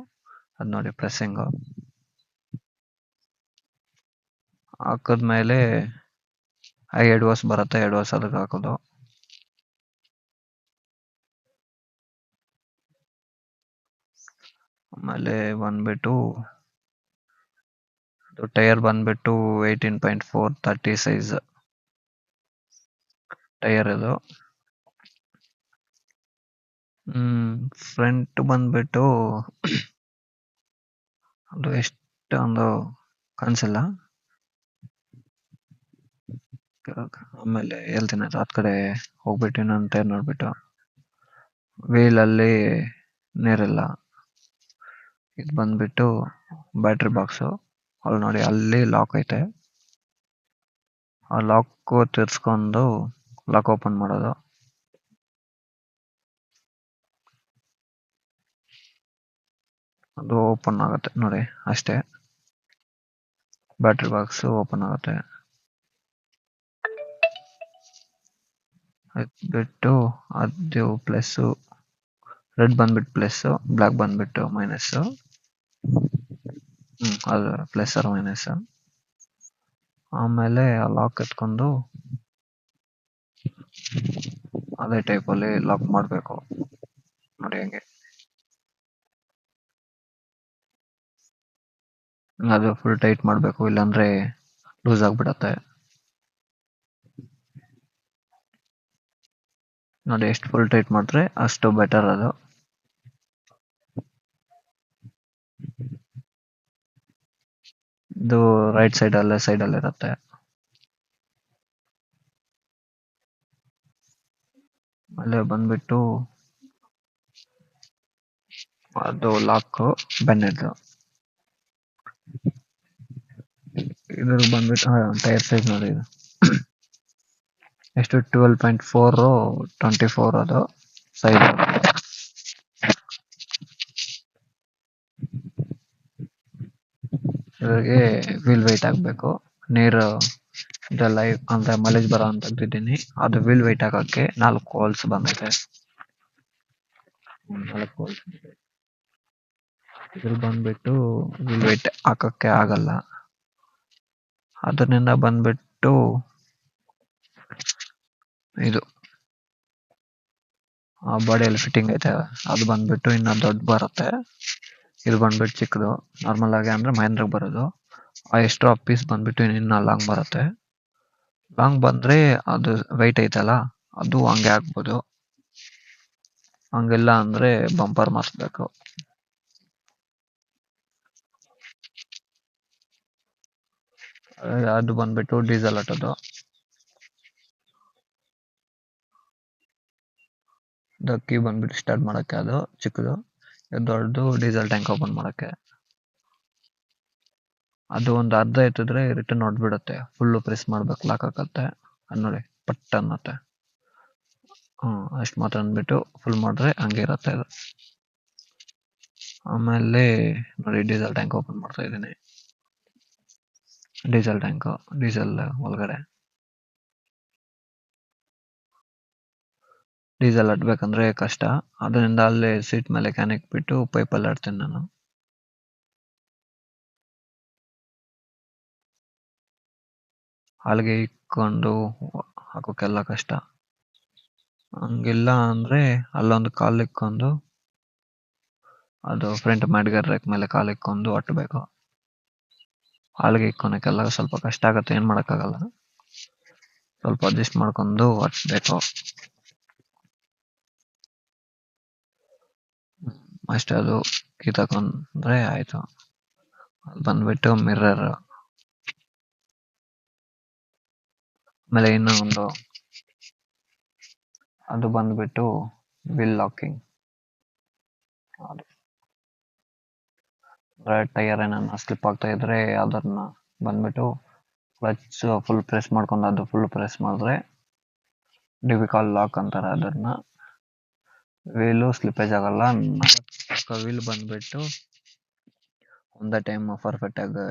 ಅದು ನೋಡಿ ಪ್ರೆಸ್ಸಿಂಗ್ ಹಾಕದ್ಮೇಲೆ 2 ಓಸ್ ಬರುತ್ತೆ, 2 ಓಸ್ ಅದಕ್ಕೆ ಹಾಕೋದು. ಆಮೇಲೆ ಬಂದ್ಬಿಟ್ಟು ಟೈರ್ ಬಂದ್ಬಿಟ್ಟು 18.4 30 ಸೈಜ್ ಟೈರ್ ಇದು. ಫ್ರಂಟ್ ಬಂದ್ಬಿಟ್ಟು ಅದು ಎಷ್ಟು ಒಂದು ಕಾಣಿಸಿಲ್ಲ. ಆಮೇಲೆ ಹೇಳ್ತೀನಿ ರಾತ್ ಕಡೆ ಹೋಗ್ಬಿಟ್ಟು ಇನ್ನೊಂದು ಟೈರ್ ನೋಡ್ಬಿಟ್ಟು. ವೀಲ್ ಅಲ್ಲಿ ನೀರಿಲ್ಲ. ಇದು ಬಂದ್ಬಿಟ್ಟು ಬ್ಯಾಟ್ರಿ ಬಾಕ್ಸು. ಅಲ್ಲಿ ನೋಡಿ ಅಲ್ಲಿ ಲಾಕ್ ಐತೆ. ಆ ಲಾಕ್ ತಿರ್ಸ್ಕೊಂಡು ಲಾಕ್ ಓಪನ್ ಮಾಡೋದು. ಅದು ಓಪನ್ ಆಗುತ್ತೆ ನೋಡಿ ಅಷ್ಟೇ. ಬ್ಯಾಟ್ರಿ ಬಾಕ್ಸ್ ಓಪನ್ ಆಗುತ್ತೆ. ಬಿಟ್ಟು ಅದು ಪ್ಲಸ್, ರೆಡ್ ಬಂದ್ಬಿಟ್ಟು ಪ್ಲಸ್, ಬ್ಲಾಕ್ ಬಂದ್ಬಿಟ್ಟು ಮೈನಸ್. ಅದು ಪ್ಲಸ್ ಆರ್ ಮೈನಸ್. ಆಮೇಲೆ ಲಾಕ್ ಎತ್ಕೊಂಡು ಅದೇ ಟೈಪ್ ಅಲ್ಲಿ ಲಾಕ್ ಮಾಡಬೇಕು ನೋಡಿ ಹಂಗೆ. ಅದು ಫುಲ್ ಟೈಟ್ ಮಾಡಬೇಕು, ಇಲ್ಲಾಂದ್ರೆ ಲೂಸ್ ಆಗ್ಬಿಡತ್ತೆ. ನೋಡಿ ಎಷ್ಟು ಫುಲ್ ಟೈಟ್ ಮಾಡಿದ್ರೆ ಅಷ್ಟು ಬೆಟರ್ ಅದು. ಇದು ರೈಟ್ ಸೈಡ್ ಅಲ್ಲಿ ಇರುತ್ತೆ. ಆಮೇಲೆ ಬಂದ್ಬಿಟ್ಟು ಅದು ಲಾಕ್ ಬೆನ್ನಿದ್ದು. ಇದ್ರ ಬಂದ್ಬಿಟ್ಟು ಟೈರ್ ಸೈಜ್ ನೋಡಿ ಇದು ಎಷ್ಟು 12.4 24 ಅದು ಸೈಜ್. ಇದ್ರಿಗೆ ವೀಲ್ ವೆಯ್ಟ್ ಹಾಕ್ಬೇಕು. ನೀರು ಇದೆಲ್ಲ ಅಂದ್ರೆ ಮಲೇಜ್ ಬರೋ ಅಂತ ತೆಗ್ದಿದ್ದೀನಿ. ಅದು ವೀಲ್ ವೆಯ್ಟ್ ಹಾಕಕ್ಕೆ 4 ಹೋಲ್ಸ್ ಬಂದೈತೆ. 4 ಹೋಲ್ಸ್. ಇದ್ರ ಬಂದ್ಬಿಟ್ಟು ವೀಲ್ ವೆಯ್ಟ್ ಹಾಕಕ್ಕೆ ಆಗಲ್ಲ. ಅದರಿಂದ ಬಂದ್ಬಿಟ್ಟು ಇದು ಬಾಡಿಯಲ್ಲಿ ಫಿಟ್ಟಿಂಗ್ ಐತೆ, ಅದು ಬಂದ್ಬಿಟ್ಟು ಇನ್ನ ದೊಡ್ಡ ಬರುತ್ತೆ. ಇದು ಬಂದ್ಬಿಟ್ಟು ಚಿಕ್ಕದು. ನಾರ್ಮಲ್ ಆಗಿ ಅಂದ್ರೆ ಮಹೇಂದ್ರ ಬರೋದು. ಆ ಎಕ್ಸ್ಟ್ರಾ ಪೀಸ್ ಬಂದ್ಬಿಟ್ಟು ಇನ್ನ ಲಾಂಗ್ ಬರುತ್ತೆ. ಲಾಂಗ್ ಬಂದ್ರೆ ಅದು ವೆಯ್ಟ್ ಐತಲ್ಲ ಅದು ಹಂಗೆ ಹಾಕ್ಬೋದು. ಹಂಗೆಲ್ಲ ಅಂದ್ರೆ ಬಂಪರ್ ಮಾಡಿಸ್ಬೇಕು. ಅದು ಬಂದ್ಬಿಟ್ಟು ಡೀಸೆಲ್ ಆಟೋದು. ಕೀ ಬಂದ್ಬಿಟ್ಟು ಸ್ಟಾರ್ಟ್ ಮಾಡಕ್ಕೆ ಅದು ಚಿಕ್ಕದು, ದೊಡ್ಡದು ಡೀಸೆಲ್ ಟ್ಯಾಂಕ್ ಓಪನ್ ಮಾಡಕ್ಕೆ. ಅದು ಒಂದು ಅರ್ಧ ಎತ್ತಿದ್ರೆ ರಿಟರ್ನ್ ಹೊಡ್ಬಿಡುತ್ತೆ. ಫುಲ್ಲು ಪ್ರೆಸ್ ಮಾಡ್ಬೇಕು, ಲಾಕ್ ಹಾಕತ್ತೆ. ಅದು ನೋಡಿ ಪಟ್ ಅನ್ನತ್ತೆ. ಅಷ್ಟು ಮಾತ್ರ ಅಂದ್ಬಿಟ್ಟು ಫುಲ್ ಮಾಡಿದ್ರೆ ಹಂಗೆ ಇರುತ್ತೆ ಅದು. ಆಮೇಲೆ ನೋಡಿ ಡೀಸೆಲ್ ಟ್ಯಾಂಕ್ ಓಪನ್ ಮಾಡ್ತಾ ಇದ್ದೀನಿ. ಡೀಸೆಲ್ ಒಳಗಡೆ ಡೀಸೆಲ್ ಅಟ್ಬೇಕಂದ್ರೆ ಕಷ್ಟ. ಅದರಿಂದ ಅಲ್ಲೇ ಸೀಟ್ ಮೇಲೆ ಕ್ಯಾನ್ ಇಕ್ಬಿಟ್ಟು ಪೈಪಲ್ಲಿ ಆಡ್ತೀನಿ ನಾನು. ಹಾಲ್ಗೆ ಇಕ್ಕೊಂಡು ಹಾಕೋಕ್ಕೆಲ್ಲ ಕಷ್ಟ. ಹಂಗಿಲ್ಲ ಅಂದ್ರೆ ಅಲ್ಲೊಂದು ಕಾಲ್ ಇಕ್ಕೊಂಡು ಅದು ಫ್ರಂಟ್ ಮ್ಯಾಡ್ಗರ್ ರೇಕ್ ಮೇಲೆ ಕಾಲ್ ಇಕ್ಕೊಂಡು ಅಟ್ಬೇಕು. ಹಾಲ್ಗೆ ಇಕ್ಕೊಳಕ್ಕೆಲ್ಲ ಸ್ವಲ್ಪ ಕಷ್ಟ ಆಗತ್ತೆ, ಏನ್ ಮಾಡಕ್ಕಾಗಲ್ಲ. ಸ್ವಲ್ಪ ಅಡ್ಜಸ್ಟ್ ಮಾಡ್ಕೊಂಡು ಅಟ್ಬೇಕು ಅಷ್ಟೇ. ಅದು ಕಿತ್ತಾಕೊಂಡ್ರೆ ಆಯ್ತು. ಅದು ಬಂದ್ಬಿಟ್ಟು ಮಿರರ್. ಆಮೇಲೆ ಇನ್ನೂ ಒಂದು ಅದು ಬಂದ್ಬಿಟ್ಟು ವೀಲ್ ಲಾಕಿಂಗ್. ಟೈರ್ ಏನನ್ನ ಸ್ಲಿಪ್ ಆಗ್ತಾ ಇದ್ರೆ ಅದನ್ನ ಬಂದ್ಬಿಟ್ಟು ಕ್ಲಚ್ ಫುಲ್ ಪ್ರೆಸ್ ಮಾಡ್ಕೊಂಡು ಅದು ಫುಲ್ ಪ್ರೆಸ್ ಮಾಡಿದ್ರೆ ಡಿವಿಕಾಲ್ ಲಾಕ್ ಅಂತಾರೆ ಅದನ್ನ. ವೀಲು ಸ್ಲಿಪ್ಪೇಜ್ ಆಗಲ್ಲ. ವೀಲ್ ಬಂದ್ಬಿಟ್ಟು ಒಂದೇ ಟೈಮ್ ಪರ್ಫೆಕ್ಟ್ ಆಗಿ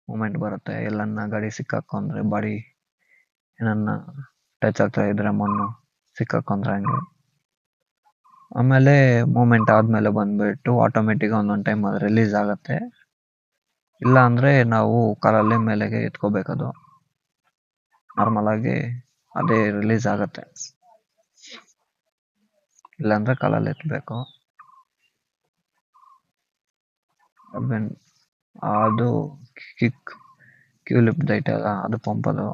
ಮೂಮೆಂಟ್ ಬರುತ್ತೆ. ಎಲ್ಲನ್ನ ಗಾಡಿ ಸಿಕ್ಕಾಕೊಂಡ್ರೆ, ಬಾಡಿ ಏನನ್ನ ಟಚ್ ಆಗ್ತಾ ಇದ್ರೆ ಮಣ್ಣು ಸಿಕ್ಕಾಕೊಂಡ್ರೆ ಹಂಗೆ. ಆಮೇಲೆ ಮೂಮೆಂಟ್ ಆದ್ಮೇಲೆ ಬಂದ್ಬಿಟ್ಟು ಆಟೋಮೆಟಿಕ್ ಒಂದೊಂದು ಟೈಮ್ ಅದು ರಿಲೀಸ್ ಆಗತ್ತೆ. ಇಲ್ಲ ಅಂದ್ರೆ ನಾವು ಕಾಲಲ್ಲಿ ಮೇಲೆಗೆ ಎತ್ಕೋಬೇಕದು. ನಾರ್ಮಲ್ ಆಗಿ ಅದೇ ರಿಲೀಸ್ ಆಗತ್ತೆ, ಇಲ್ಲಾಂದ್ರೆ ಕಾಲಲ್ಲಿ ಎತ್ತಬೇಕು. ಅದ್ಮೇಲೆ ಅದು ಕಿಕ್ ಕ್ಯೂ ಲಿಫ್ಟ್ ಐತಲ್ಲ ಅದು ಪಂಪ್ ಅದು.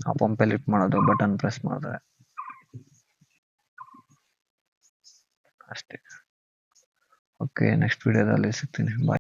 ಆ ಪಂಪಲ್ಲಿ ಲಿಫ್ಟ್ ಮಾಡೋದು ಬಟನ್ ಪ್ರೆಸ್ ಮಾಡಿದ್ರೆ ಅಷ್ಟೇ. ಓಕೆ, ನೆಕ್ಸ್ಟ್ ವಿಡಿಯೋದಲ್ಲಿ ಸಿಗ್ತೀನಿ. ಬಾಯ್.